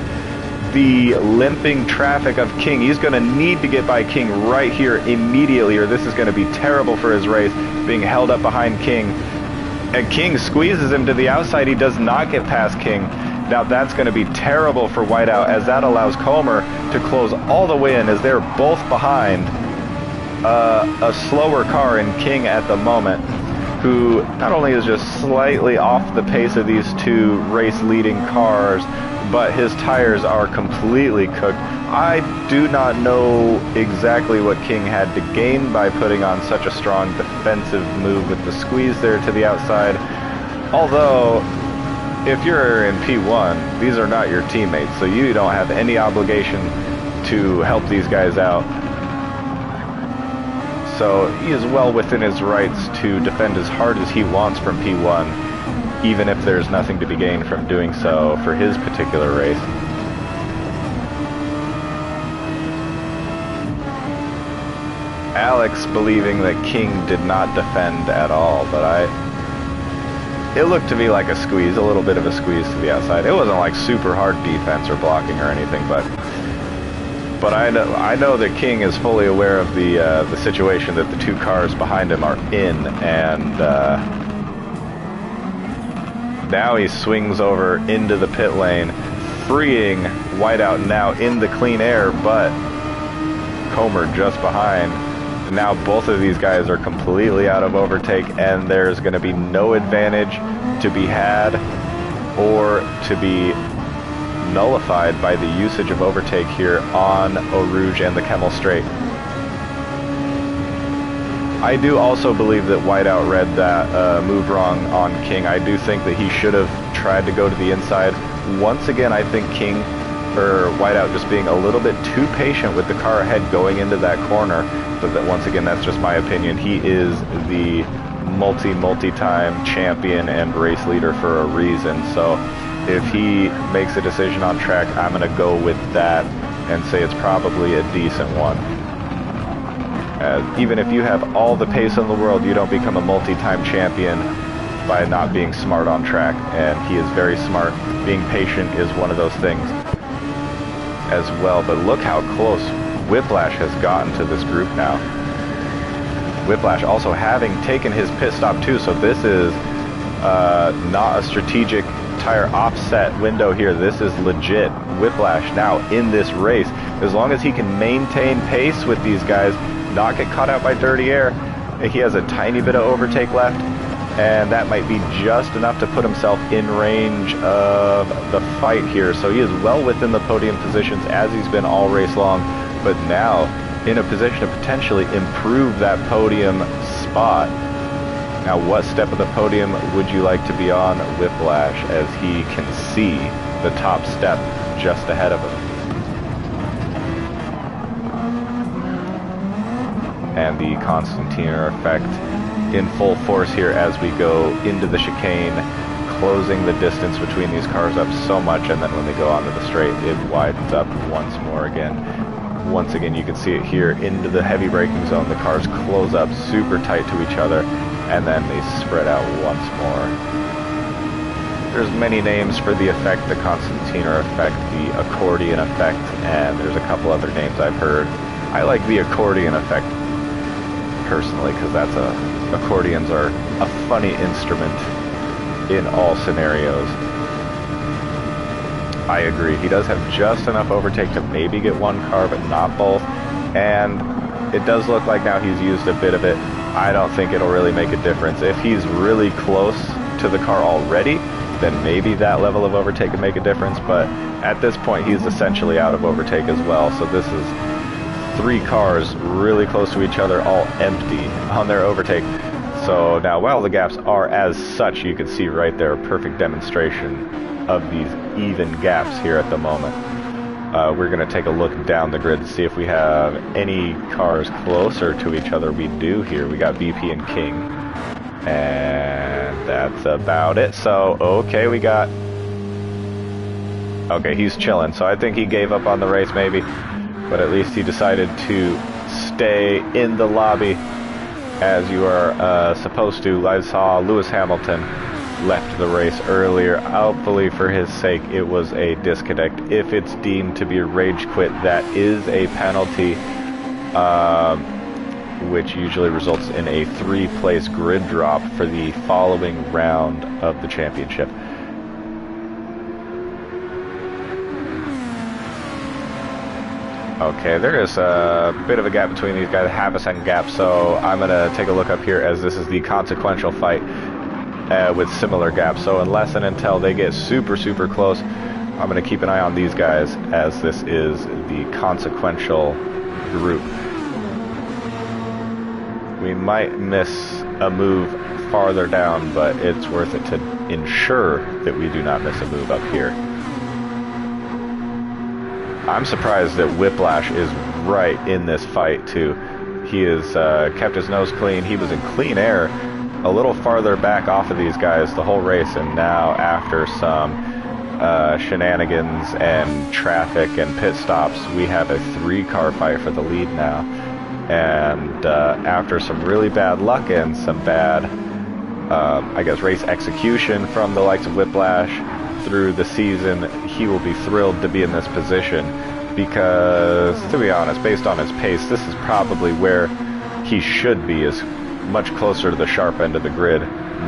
the limping traffic of King. He's going to need to get by King right here immediately, or this is going to be terrible for his race, being held up behind King. And King squeezes him to the outside. He does not get past King. Now that's going to be terrible for Whiteout, as that allows Comer to close all the way in, as they're both behind a slower car in King at the moment, who not only is just slightly off the pace of these two race-leading cars, but his tires are completely cooked. I do not know exactly what King had to gain by putting on such a strong defensive move with the squeeze there to the outside. Although, if you're in P1, these are not your teammates, so you don't have any obligation to help these guys out. So he is well within his rights to defend as hard as he wants from P1, even if there's nothing to be gained from doing so for his particular race. Alex believing that King did not defend at all, but it looked to me like a squeeze, a little bit of a squeeze to the outside. It wasn't like super hard defense or blocking or anything, but I know that King is fully aware of the situation that the two cars behind him are in, and now he swings over into the pit lane, freeing Whiteout now in the clean air, but Comer just behind. Now both of these guys are completely out of overtake, and there's going to be no advantage to be had or to be nullified by the usage of overtake here on Eau Rouge and the Kemmel Straight. I do also believe that Whiteout read that move wrong on King. I do think that he should have tried to go to the inside. Once again, I think Whiteout just being a little bit too patient with the car ahead going into that corner. But that, once again, that's just my opinion. He is the multi-time champion and race leader for a reason. So if he makes a decision on track, I'm going to go with that and say it's probably a decent one. Even if you have all the pace in the world, you don't become a multi-time champion by not being smart on track. And he is very smart. Being patient is one of those things as well. But look how close Whiplash has gotten to this group now. Whiplash also having taken his pit stop too, so this is not a strategic tire offset window here. This is legit. Whiplash now in this race, as long as he can maintain pace with these guys, not get caught out by dirty air. He has a tiny bit of overtake left, and that might be just enough to put himself in range of the fight here. So he is well within the podium positions as he's been all race long, but now in a position to potentially improve that podium spot. Now, what step of the podium would you like to be on, Whiplash, as he can see the top step just ahead of him? And the Constantiner effect in full force here as we go into the chicane, closing the distance between these cars up so much, and then when they go onto the straight, it widens up once more again. Once again, you can see it here into the heavy braking zone. The cars close up super tight to each other, and then they spread out once more. There's many names for the effect: the Constantiner effect, the accordion effect, and there's a couple other names I've heard. I like the accordion effect personally, because accordions are a funny instrument in all scenarios. I agree. He does have just enough overtake to maybe get one car, but not both. And it does look like now he's used a bit of it. I don't think it'll really make a difference. If he's really close to the car already, then maybe that level of overtake can make a difference. But at this point, he's essentially out of overtake as well. So this is 3 cars really close to each other, all empty on their overtake. So now, while the gaps are as such, you can see right there a perfect demonstration of these even gaps here at the moment. We're going to take a look down the grid to see if we have any cars closer to each other. We do here. We got BP and King. And that's about it. So, okay, we got... Okay, he's chilling. So I think he gave up on the race maybe. But at least he decided to stay in the lobby as you are supposed to. I saw Lewis Hamilton left the race earlier. Hopefully for his sake it was a disconnect. If it's deemed to be a rage quit, that is a penalty, which usually results in a 3-place grid drop for the following round of the championship. Okay, there is a bit of a gap between these guys, half a second gap, so I'm going to take a look up here as this is the consequential fight with similar gaps. So unless and until they get super close, I'm going to keep an eye on these guys as this is the consequential group. We might miss a move farther down, but it's worth it to ensure that we do not miss a move up here. I'm surprised that Whiplash is right in this fight too. He has kept his nose clean. He was in clean air a little farther back off of these guys the whole race, and now after some shenanigans and traffic and pit stops, we have a 3-car fight for the lead now. And after some really bad luck and some bad, I guess, race execution from the likes of Whiplash through the season, he will be thrilled to be in this position because, to be honest, based on his pace, this is probably where he should be, is much closer to the sharp end of the grid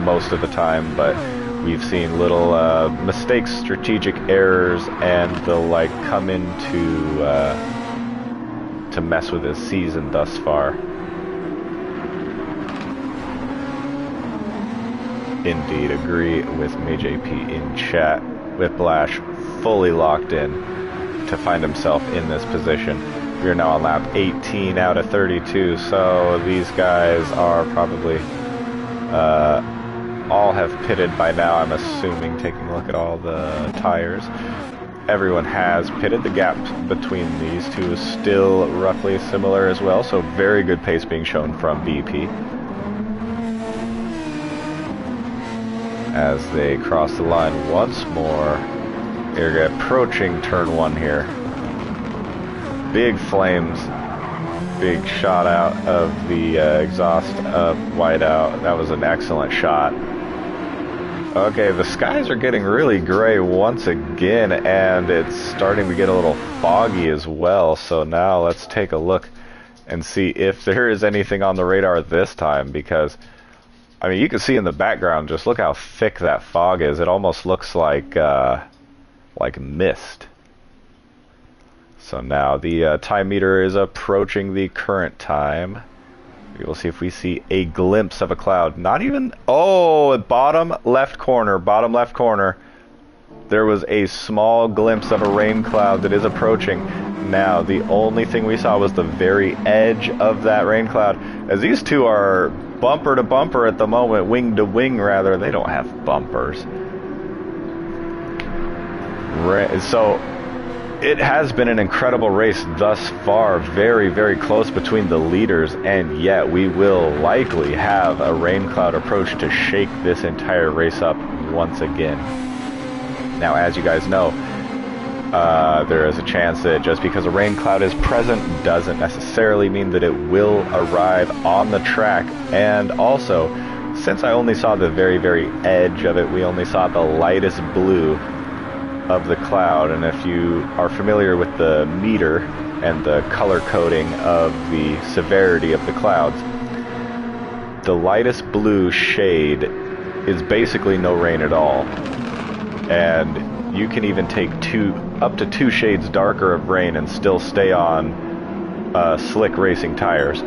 most of the time. But we've seen little mistakes, strategic errors, and the like come into to mess with his season thus far. Indeed, agree with MayJP in chat. Whiplash fully locked in to find himself in this position. We are now on lap 18 out of 32, so these guys are probably all have pitted by now, I'm assuming, taking a look at all the tires. Everyone has pitted. The gap between these two is still roughly similar as well, so very good pace being shown from BP. As they cross the line once more, they're approaching turn 1 here. Big flames, big shot out of the exhaust of whiteout. That was an excellent shot. Okay, the skies are getting really gray once again, and it's starting to get a little foggy as well. So now let's take a look and see if there is anything on the radar this time, because I mean, you can see in the background, just look how thick that fog is. It almost looks like mist. So now the time meter is approaching the current time. We will see if we see a glimpse of a cloud. Not even... Oh, bottom left corner. Bottom left corner. There was a small glimpse of a rain cloud that is approaching. Now, the only thing we saw was the very edge of that rain cloud. As these two are bumper to bumper at the moment, wing to wing rather. They don't have bumpers. So it has been an incredible race thus far, very close between the leaders, and yet we will likely have a rain cloud approach to shake this entire race up once again. Now, as you guys know, There is a chance that just because a rain cloud is present doesn't necessarily mean that it will arrive on the track. And also, since I only saw the very, very edge of it, we only saw the lightest blue of the cloud. And if you are familiar with the meter and the color coding of the severity of the clouds, the lightest blue shade is basically no rain at all. And you can even take up to 2 shades darker of rain and still stay on slick racing tires.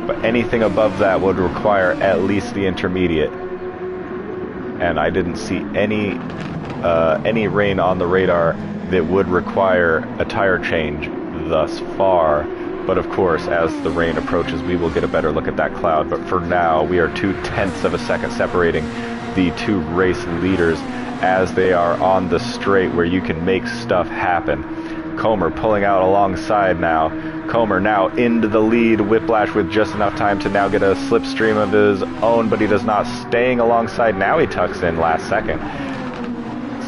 But anything above that would require at least the intermediate. And I didn't see any rain on the radar that would require a tire change thus far. But of course, as the rain approaches, we will get a better look at that cloud. But for now, we are 0.2 of a second separating the 2 race leaders as they are on the straight where you can make stuff happen. Comer pulling out alongside now. Comer now into the lead. Whiplash with just enough time to now get a slipstream of his own, but he does not. Staying alongside. Now he tucks in last second.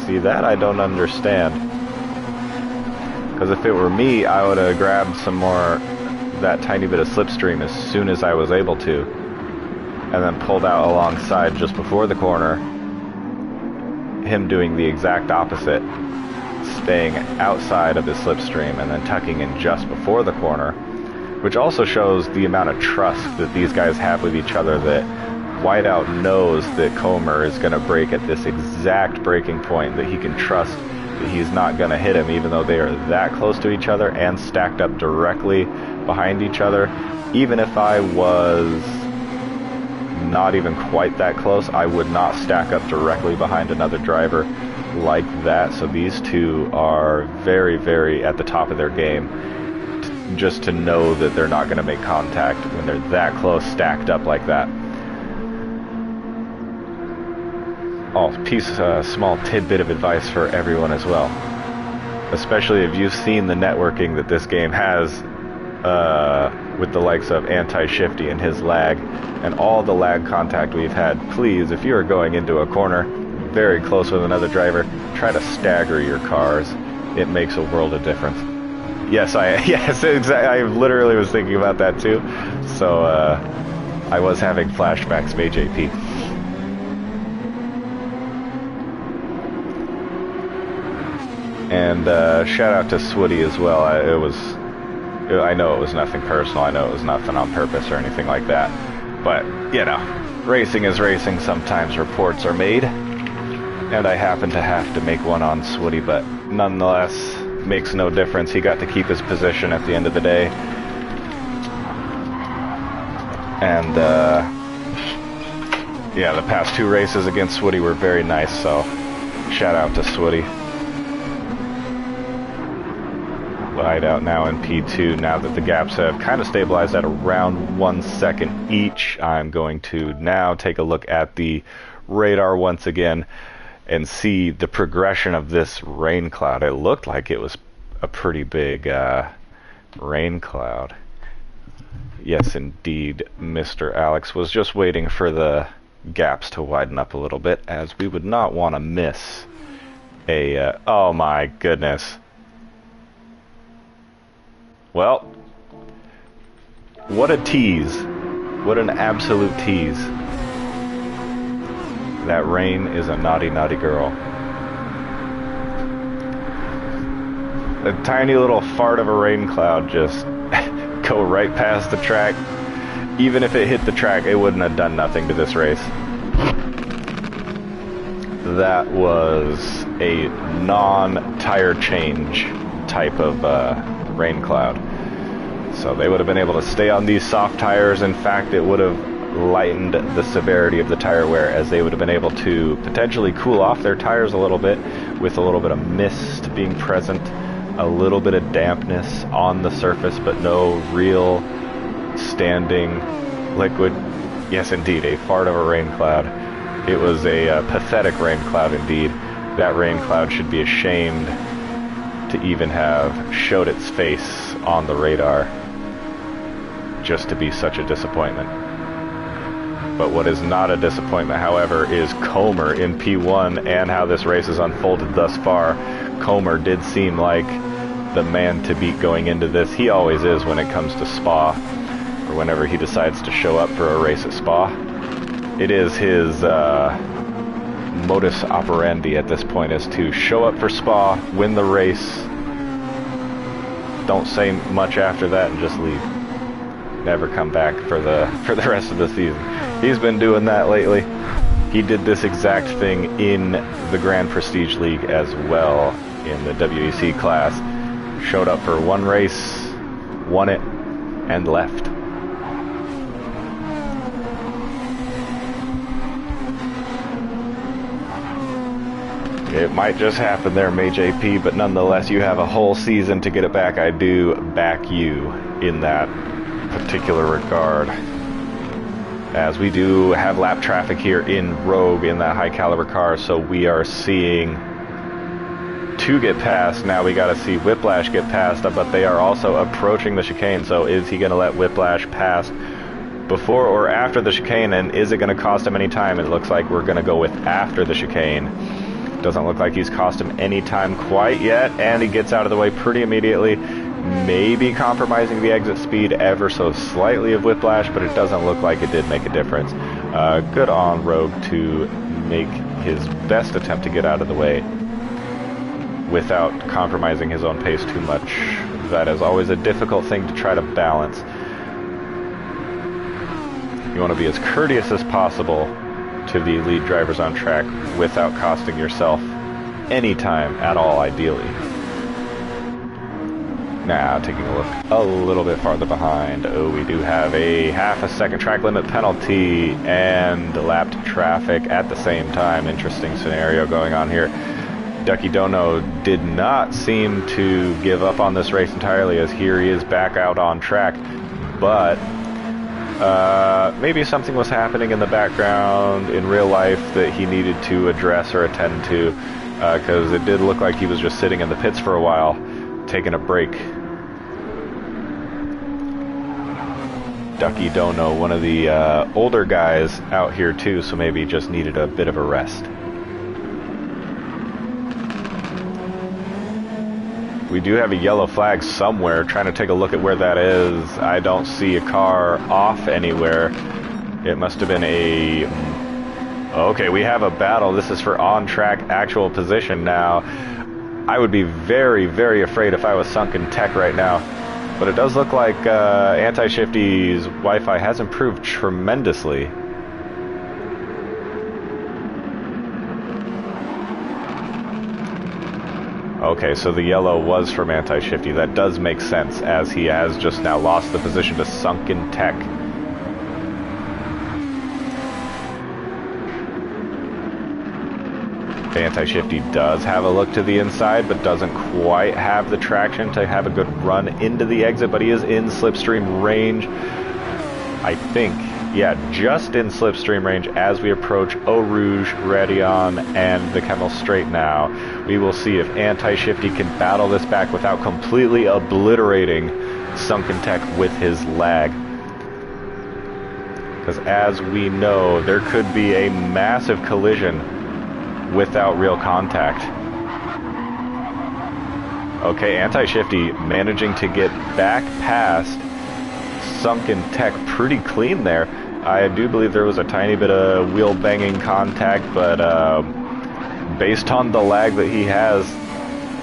See that? I don't understand. Because if it were me, I would have grabbed some more, that tiny bit of slipstream as soon as I was able to. And then pulled out alongside just before the corner. Him doing the exact opposite. Staying outside of his slipstream and then tucking in just before the corner. Which also shows the amount of trust that these guys have with each other, that Whiteout knows that Comer is going to brake at this exact braking point, that he can trust that he's not going to hit him, even though they are that close to each other and stacked up directly behind each other. Even if I was not even quite that close, I would not stack up directly behind another driver like that. So these two are very, very at the top of their game, just to know that they're not going to make contact when they're that close, stacked up like that. Small tidbit of advice for everyone as well, especially if you've seen the networking that this game has with the likes of Anti-Shifty and his lag and all the lag contact we've had. Please, if you are going into a corner very close with another driver, try to stagger your cars. It makes a world of difference. Yes, exactly. I literally was thinking about that too. So I was having flashbacks, JP. And shout out to Swooty as well. I know it was nothing personal. I know it was nothing on purpose or anything like that. But, you know, racing is racing. Sometimes reports are made. And I happen to have to make one on Swooty, but nonetheless, makes no difference. He got to keep his position at the end of the day. And, yeah, the past 2 races against Swooty were very nice, so shout out to Swooty. Whiteout now in P2. Now that the gaps have kind of stabilized at around 1 second each, I'm going to now take a look at the radar once again and see the progression of this rain cloud. It looked like it was a pretty big rain cloud. Yes, indeed, Mr. Alex was just waiting for the gaps to widen up a little bit, as we would not want to miss a... oh my goodness. Well, what a tease. What an absolute tease. That rain is a naughty, naughty girl. A tiny little fart of a rain cloud just go right past the track. Even if it hit the track, it wouldn't have done nothing to this race. That was a non-tire change type of rain cloud. So they would have been able to stay on these soft tires. In fact, it would have lightened the severity of the tire wear, as they would have been able to potentially cool off their tires a little bit with a little bit of mist being present, a little bit of dampness on the surface, but no real standing liquid. Yes, indeed, a fart of a rain cloud. It was a pathetic rain cloud indeed. That rain cloud should be ashamed to even have showed its face on the radar, just to be such a disappointment. But what is not a disappointment, however, is Comer in P1 and how this race has unfolded thus far. Comer did seem like the man to beat going into this. He always is when it comes to Spa, or whenever he decides to show up for a race at Spa. It is his modus operandi at this point, is to show up for Spa, win the race, don't say much after that, and just leave. Never come back for the rest of the season. He's been doing that lately. He did this exact thing in the Grand Prestige League as well in the WEC class. Showed up for one race, won it, and left. It might just happen there, May JP, but nonetheless, you have a whole season to get it back. I do back you in that particular regard, as we do have lap traffic here in Rogue in that high caliber car. So we are seeing 2 get past. Now we got to see Whiplash get past, but they are also approaching the chicane. So is he going to let Whiplash pass before or after the chicane, and is it going to cost him any time? It looks like we're going to go with after the chicane. Doesn't look like he's cost him any time quite yet, and he gets out of the way pretty immediately, maybe compromising the exit speed ever so slightly of Whiplash, but it doesn't look like it did make a difference. Good on Rogue to make his best attempt to get out of the way without compromising his own pace too much. That is always a difficult thing to try to balance. You want to be as courteous as possible to the lead drivers on track without costing yourself any time at all, ideally. Now, taking a look a little bit farther behind. Oh, we do have a half a second track limit penalty and lapped traffic at the same time. Interesting scenario going on here. Ducky Dono did not seem to give up on this race entirely, as here he is back out on track, but maybe something was happening in the background in real life that he needed to address or attend to, because it did look like he was just sitting in the pits for a while, taking a break. Ducky Dono, one of the older guys out here too, so maybe just needed a bit of a rest. We do have a yellow flag somewhere. Trying to take a look at where that is. I don't see a car off anywhere. It must have been a... Okay, we have a battle. This is for on-track actual position now. I would be very, very afraid if I was sunk in tech right now. But it does look like Anti-Shifty's Wi-Fi has improved tremendously. Okay, so the yellow was from Anti-Shifty. That does make sense, as he has just now lost the position to Sunken Tech. Anti-Shifty does have a look to the inside, but doesn't quite have the traction to have a good run into the exit, but he is in slipstream range, I think. Yeah, just in slipstream range as we approach Eau Rouge, Radion, and the Kemmel Straight now. We will see if Anti-Shifty can battle this back without completely obliterating Sunken Tech with his lag. Because as we know, there could be a massive collision without real contact. Okay, Anti-Shifty managing to get back past Sunken Tech pretty clean there. I do believe there was a tiny bit of wheel banging contact, but based on the lag that he has,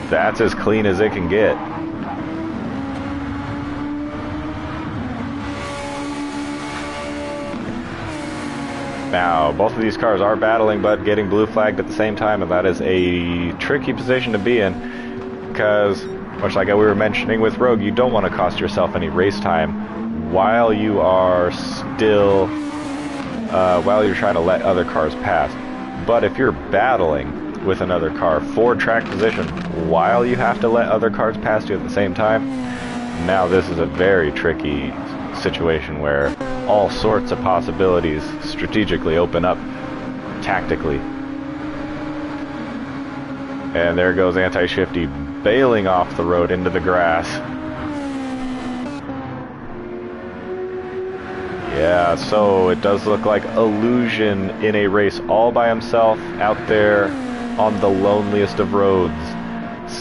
that's as clean as it can get. Now, both of these cars are battling, but getting blue flagged at the same time, and that is a tricky position to be in, because, much like we were mentioning with Rogue, you don't want to cost yourself any race time while you are still, while you're trying to let other cars pass. But if you're battling with another car for track position while you have to let other cars pass you at the same time, now this is a very tricky situation where all sorts of possibilities strategically open up tactically. And there goes Anti-Shifty bailing off the road into the grass. Yeah, so it does look like Illusion in a race all by himself out there on the loneliest of roads.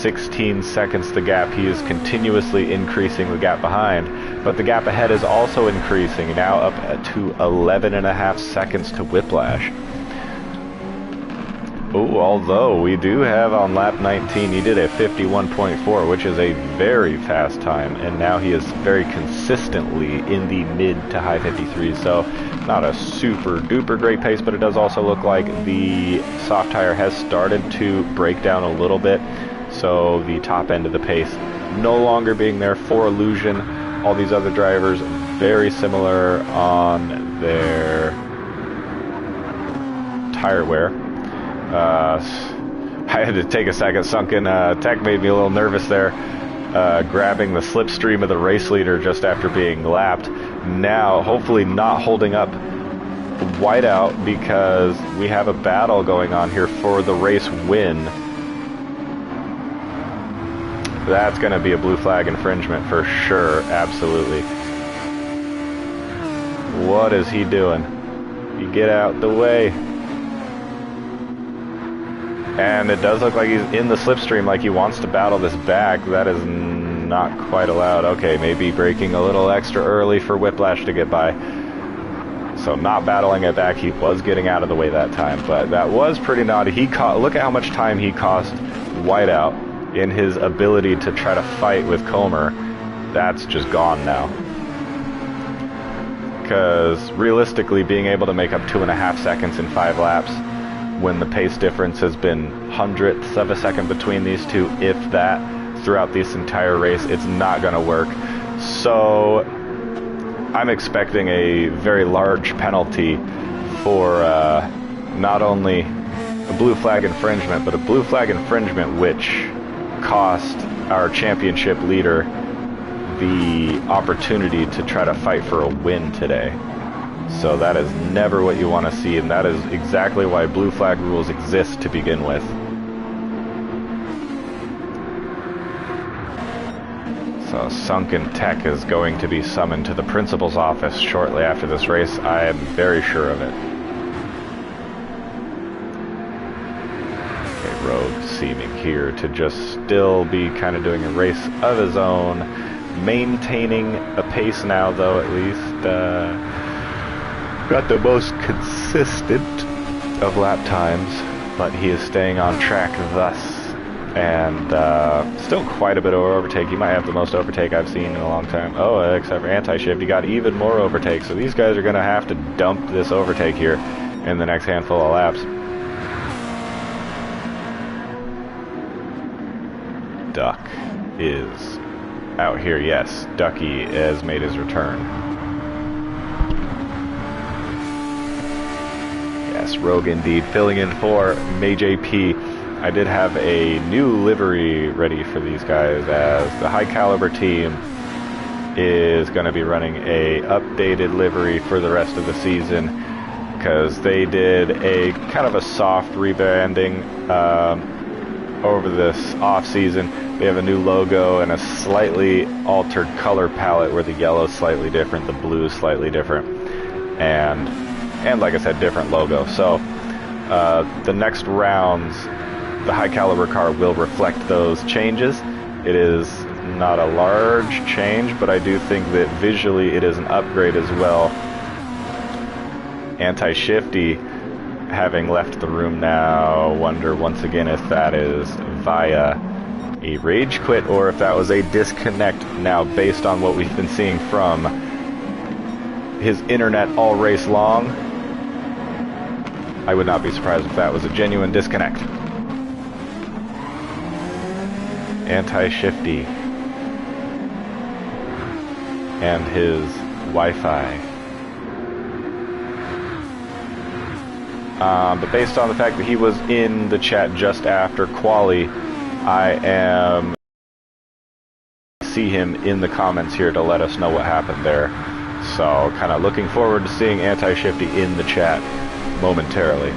16 seconds the gap. He is continuously increasing the gap behind, but the gap ahead is also increasing, now up to 11.5 seconds to Whiplash. Oh, although we do have on lap 19, he did a 51.4, which is a very fast time, and now he is very consistently in the mid to high 53s, so not a super duper great pace, but it does also look like the soft tire has started to break down a little bit, so the top end of the pace no longer being there for Illusion. All these other drivers very similar on their tire wear. I had to take a second. Sunken Tech made me a little nervous there, grabbing the slipstream of the race leader just after being lapped. Now, hopefully not holding up Whiteout, because we have a battle going on here for the race win. That's going to be a blue flag infringement for sure, absolutely. What is he doing? You get out the way. And it does look like he's in the slipstream, like he wants to battle this back. That is not quite allowed. Okay, maybe braking a little extra early for Whiplash to get by. So not battling it back. He was getting out of the way that time, but that was pretty naughty. Look at how much time he cost Whiteout in his ability to try to fight with Comer. That's just gone now. Because realistically, being able to make up 2.5 seconds in 5 laps, when the pace difference has been hundredths of a second between these two, if that, throughout this entire race, it's not going to work. So I'm expecting a very large penalty for not only a blue flag infringement, but a blue flag infringement which cost our championship leader the opportunity to try to fight for a win today. So that is never what you want to see, and that is exactly why blue flag rules exist to begin with. So Sunken Tech is going to be summoned to the principal's office shortly after this race. I am very sure of it. Okay, Rogue seeming here to just still be kind of doing a race of his own, maintaining a pace now though, at least. Got the most consistent of lap times, but he is staying on track thus, and still quite a bit of overtake. He might have the most overtake I've seen in a long time. Oh, except for anti-shift, he got even more overtake, so these guys are going to have to dump this overtake here in the next handful of laps. Duck is out here, yes. Ducky has made his return. Yes, Rogue indeed, filling in for May JP. I did have a new livery ready for these guys, as the high caliber team is going to be running a updated livery for the rest of the season, because they did a kind of a soft rebranding over this off season. They have a new logo and a slightly altered color palette, where the yellow is slightly different, the blue is slightly different, and like I said, different logo. So the next rounds, the high caliber car will reflect those changes. It is not a large change, but I do think that visually it is an upgrade as well. Anti-shifty having left the room now, wonder once again if that is via a rage quit or if that was a disconnect now, based on what we've been seeing from his internet all race long. I would not be surprised if that was a genuine disconnect. Anti-shifty and his Wi-Fi. But based on the fact that he was in the chat just after quali, I am see him in the comments here to let us know what happened there. So kind of looking forward to seeing Anti-Shifty in the chat momentarily.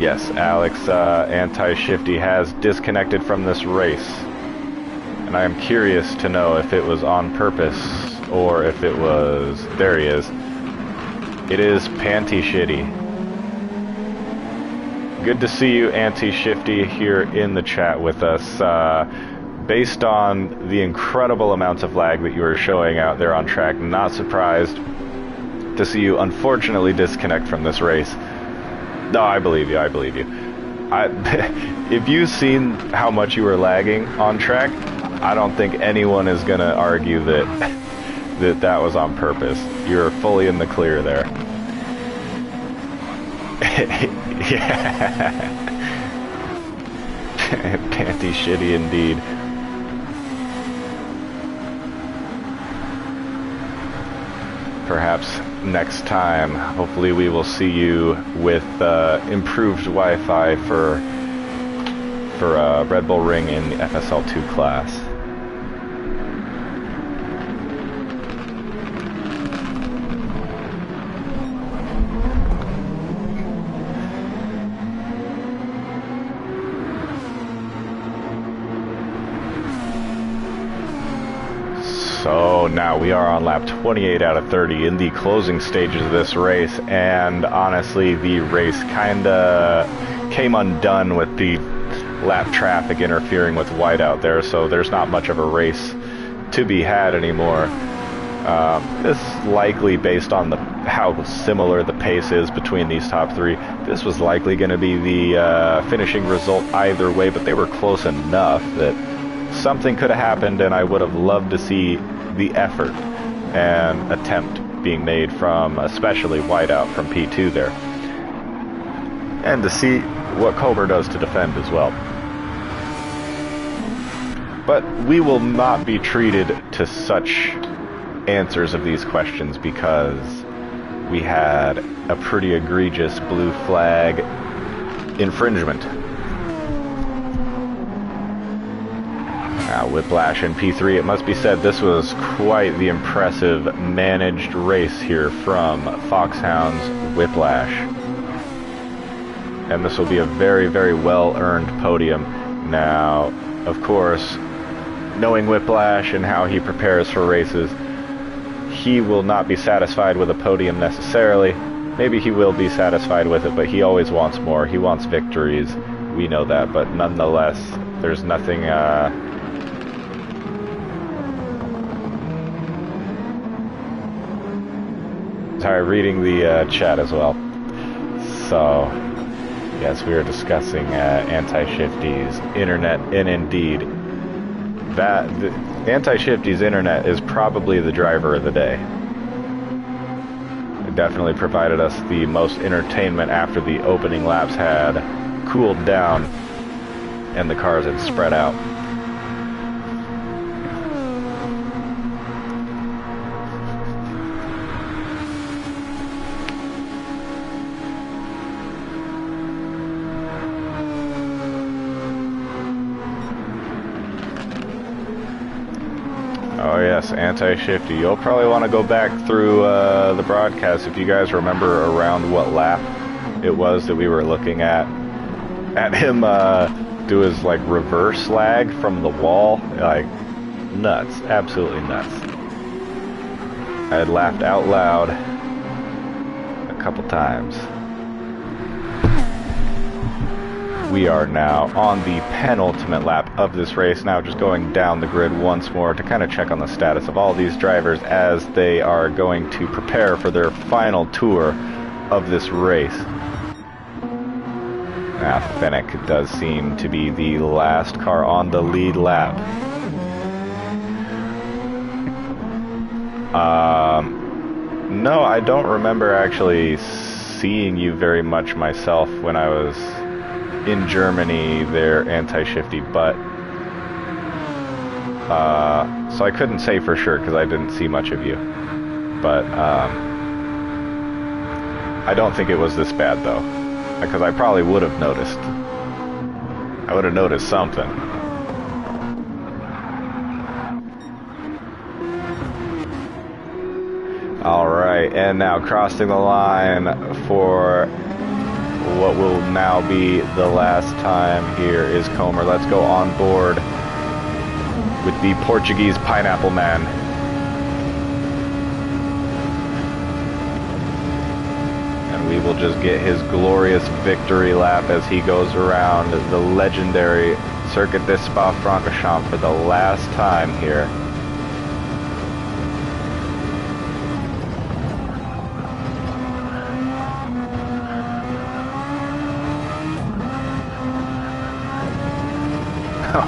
Yes, Alex, Anti-Shifty has disconnected from this race, and I am curious to know if it was on purpose or if it was... There he is. It is Panty Shitty. Good to see you, Anti-Shifty, here in the chat with us. Based on the incredible amounts of lag that you were showing out there on track, not surprised to see you unfortunately disconnect from this race. No, I believe you, I believe you. If you've seen how much you were lagging on track, I don't think anyone is going to argue that that was on purpose. You're fully in the clear there. Yeah. Panty shitty indeed. Perhaps next time, hopefully we will see you with improved Wi-Fi for Red Bull Ring in the FSL2 class. So now we are on lap 28 out of 30 in the closing stages of this race, and honestly the race kinda came undone with the lap traffic interfering with whiteout there, so there's not much of a race to be had anymore. This is likely based on how similar the pace is between these top three. This was likely going to be the finishing result either way, but they were close enough that something could have happened, and I would have loved to see the effort and attempt being made from especially whiteout from P2 there, and to see what Cobra does to defend as well. But we will not be treated to such answers of these questions because we had a pretty egregious blue flag infringement. Now, Whiplash in P3, it must be said this was quite the impressive managed race here from Foxhound's Whiplash. And this will be a very, very well-earned podium. Now, of course, knowing Whiplash and how he prepares for races, he will not be satisfied with a podium necessarily. Maybe he will be satisfied with it, but he always wants more. He wants victories. We know that, but nonetheless, there's nothing... Sorry, reading the chat as well. So, yes, we are discussing Anti-Shifty's internet, and indeed, the Anti-Shifty's internet is probably the driver of the day. It definitely provided us the most entertainment after the opening laps had cooled down and the cars had spread out. Oh yes, Anti-Shifty. You'll probably want to go back through the broadcast if you guys remember around what lap it was that we were looking at him do his like reverse lag from the wall. Like nuts, absolutely nuts. I had laughed out loud a couple times. We are now on the penultimate lap of this race, now just going down the grid once more to kind of check on the status of all these drivers as they are going to prepare for their final tour of this race. Now, Fennec does seem to be the last car on the lead lap. No, I don't remember actually seeing you very much myself when I was in Germany there, Anti-Shifty, but so I couldn't say for sure because I didn't see much of you, but I don't think it was this bad though, because I probably would have noticed. I would have noticed something. Alright, and now crossing the line for what will now be the last time here is Comer. Let's go on board with the Portuguese Pineapple Man. And and we will just get his glorious victory lap as he goes around the legendary Circuit de Spa-Francorchamps for the last time here.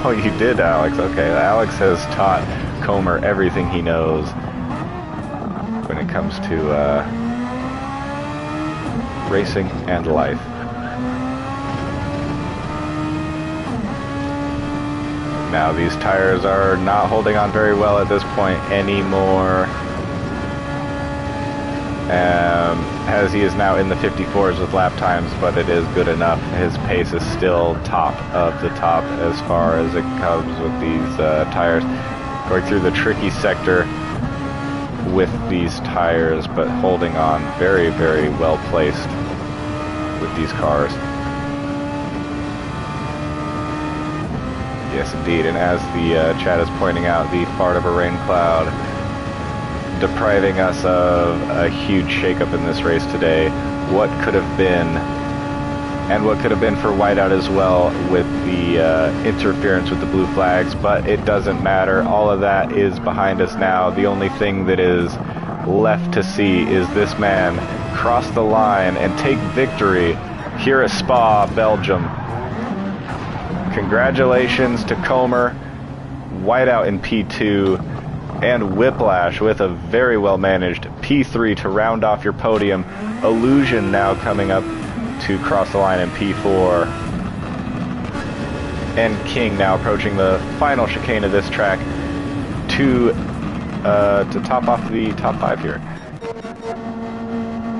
Oh, you did, Alex. Okay, Alex has taught Comer everything he knows when it comes to racing and life. Now these tires are not holding on very well at this point anymore. As he is now in the 54s with lap times, but it is good enough. His pace is still top of the top as far as it comes with these tires. Going through the tricky sector with these tires, but holding on very, very well placed with these cars. Yes, indeed, and as the chat is pointing out, the fart of a rain cloud depriving us of a huge shakeup in this race today. What could have been, and what could have been for whiteout as well with the interference with the blue flags, but it doesn't matter. All of that is behind us now. The only thing that is left to see is this man cross the line and take victory here at Spa, Belgium. Congratulations to Comer, whiteout in P2, and Whiplash with a very well managed P3 to round off your podium. Illusion now coming up to cross the line in P4. And King now approaching the final chicane of this track to top off the top 5 here.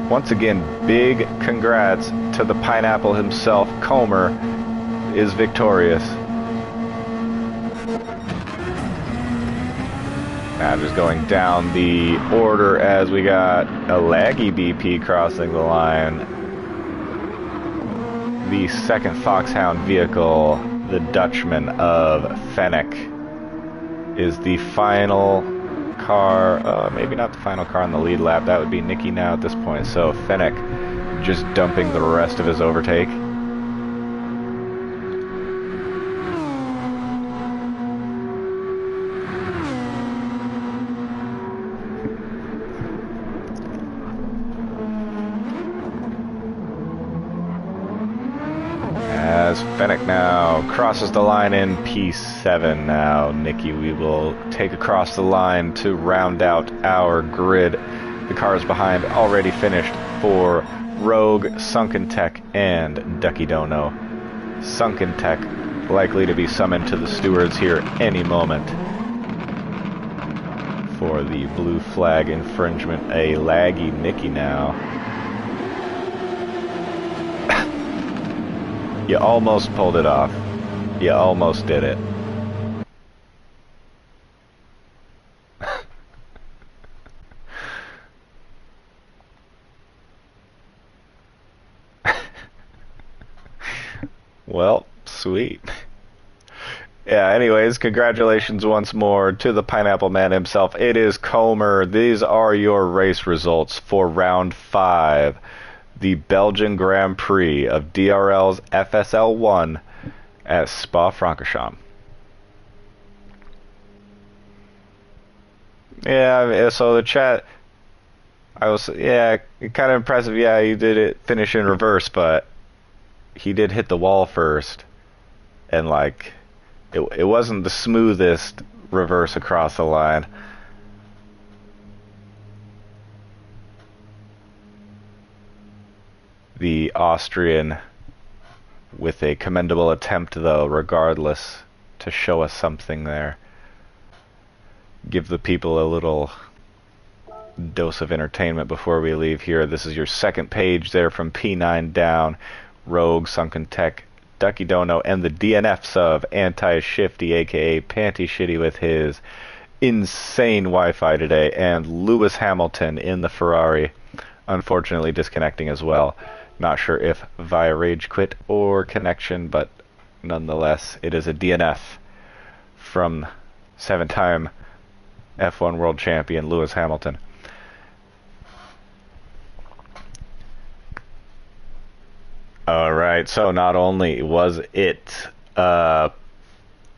Once again, big congrats to the Pineapple himself. Comer is victorious. Now just going down the order as we got a laggy BP crossing the line. The second Foxhound vehicle, the Dutchman of Fennec, is the final car, maybe not the final car on the lead lap. That would be Nicky now at this point. So Fennec just dumping the rest of his overtake. As Fennec now crosses the line in P7 now, Nicky, we will take across the line to round out our grid. The cars behind already finished for Rogue, Sunken Tech, and Ducky Dono. Sunken Tech likely to be summoned to the stewards here any moment for the blue flag infringement. A laggy Nicky now. You almost pulled it off. You almost did it. Well, sweet. Yeah, anyways, congratulations once more to the Pineapple Man himself. It is Comer. These are your race results for round 5. The Belgian Grand Prix of DRL's FSL1 at Spa-Francorchamps. Yeah, so the chat, kind of impressive. Yeah, he did it, finish in reverse, but he did hit the wall first. And, like, it wasn't the smoothest reverse across the line. The Austrian with a commendable attempt, though, regardless, to show us something there. Give the people a little dose of entertainment before we leave here. This is your second page there from P9 down. Rogue, Sunken Tech, Ducky Dono, and the DNFs of Anti-Shifty, aka Panty Shitty with his insane Wi-Fi today, and Lewis Hamilton in the Ferrari, unfortunately disconnecting as well. Not sure if via rage quit or connection, but nonetheless, it is a DNF from 7-time F1 World Champion Lewis Hamilton. All right, so not only was it the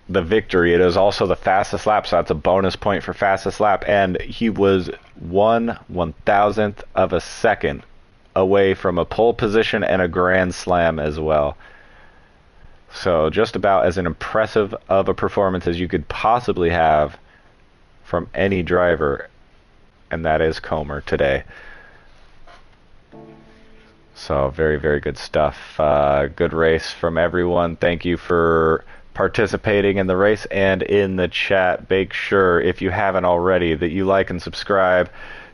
victory, it is also the fastest lap, so that's a bonus point for fastest lap, and he was 1/1000th of a second away from a pole position and a grand slam as well. So just about as an impressive of a performance as you could possibly have from any driver, and that is Comer today. So very, very good stuff. Good race from everyone. Thank you for participating in the race and in the chat. Make sure, if you haven't already, that you like and subscribe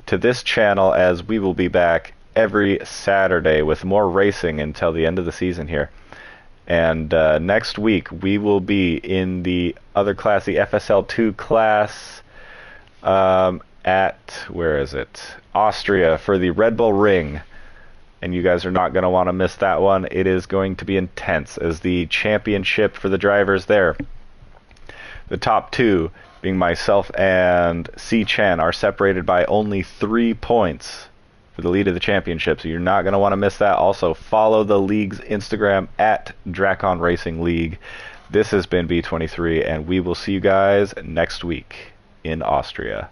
to this channel, as we will be back every Saturday with more racing until the end of the season here. And next week we will be in the other class, the FSL2 class, at, where is it? Austria, for the Red Bull Ring. And you guys are not going to want to miss that one. It is going to be intense, as the championship for the drivers there, the top two, being myself and C Chan, are separated by only 3 points for the lead of the championship. So you're not going to want to miss that. Also, follow the league's Instagram at Drakon Racing League. This has been B23, and we will see you guys next week in Austria.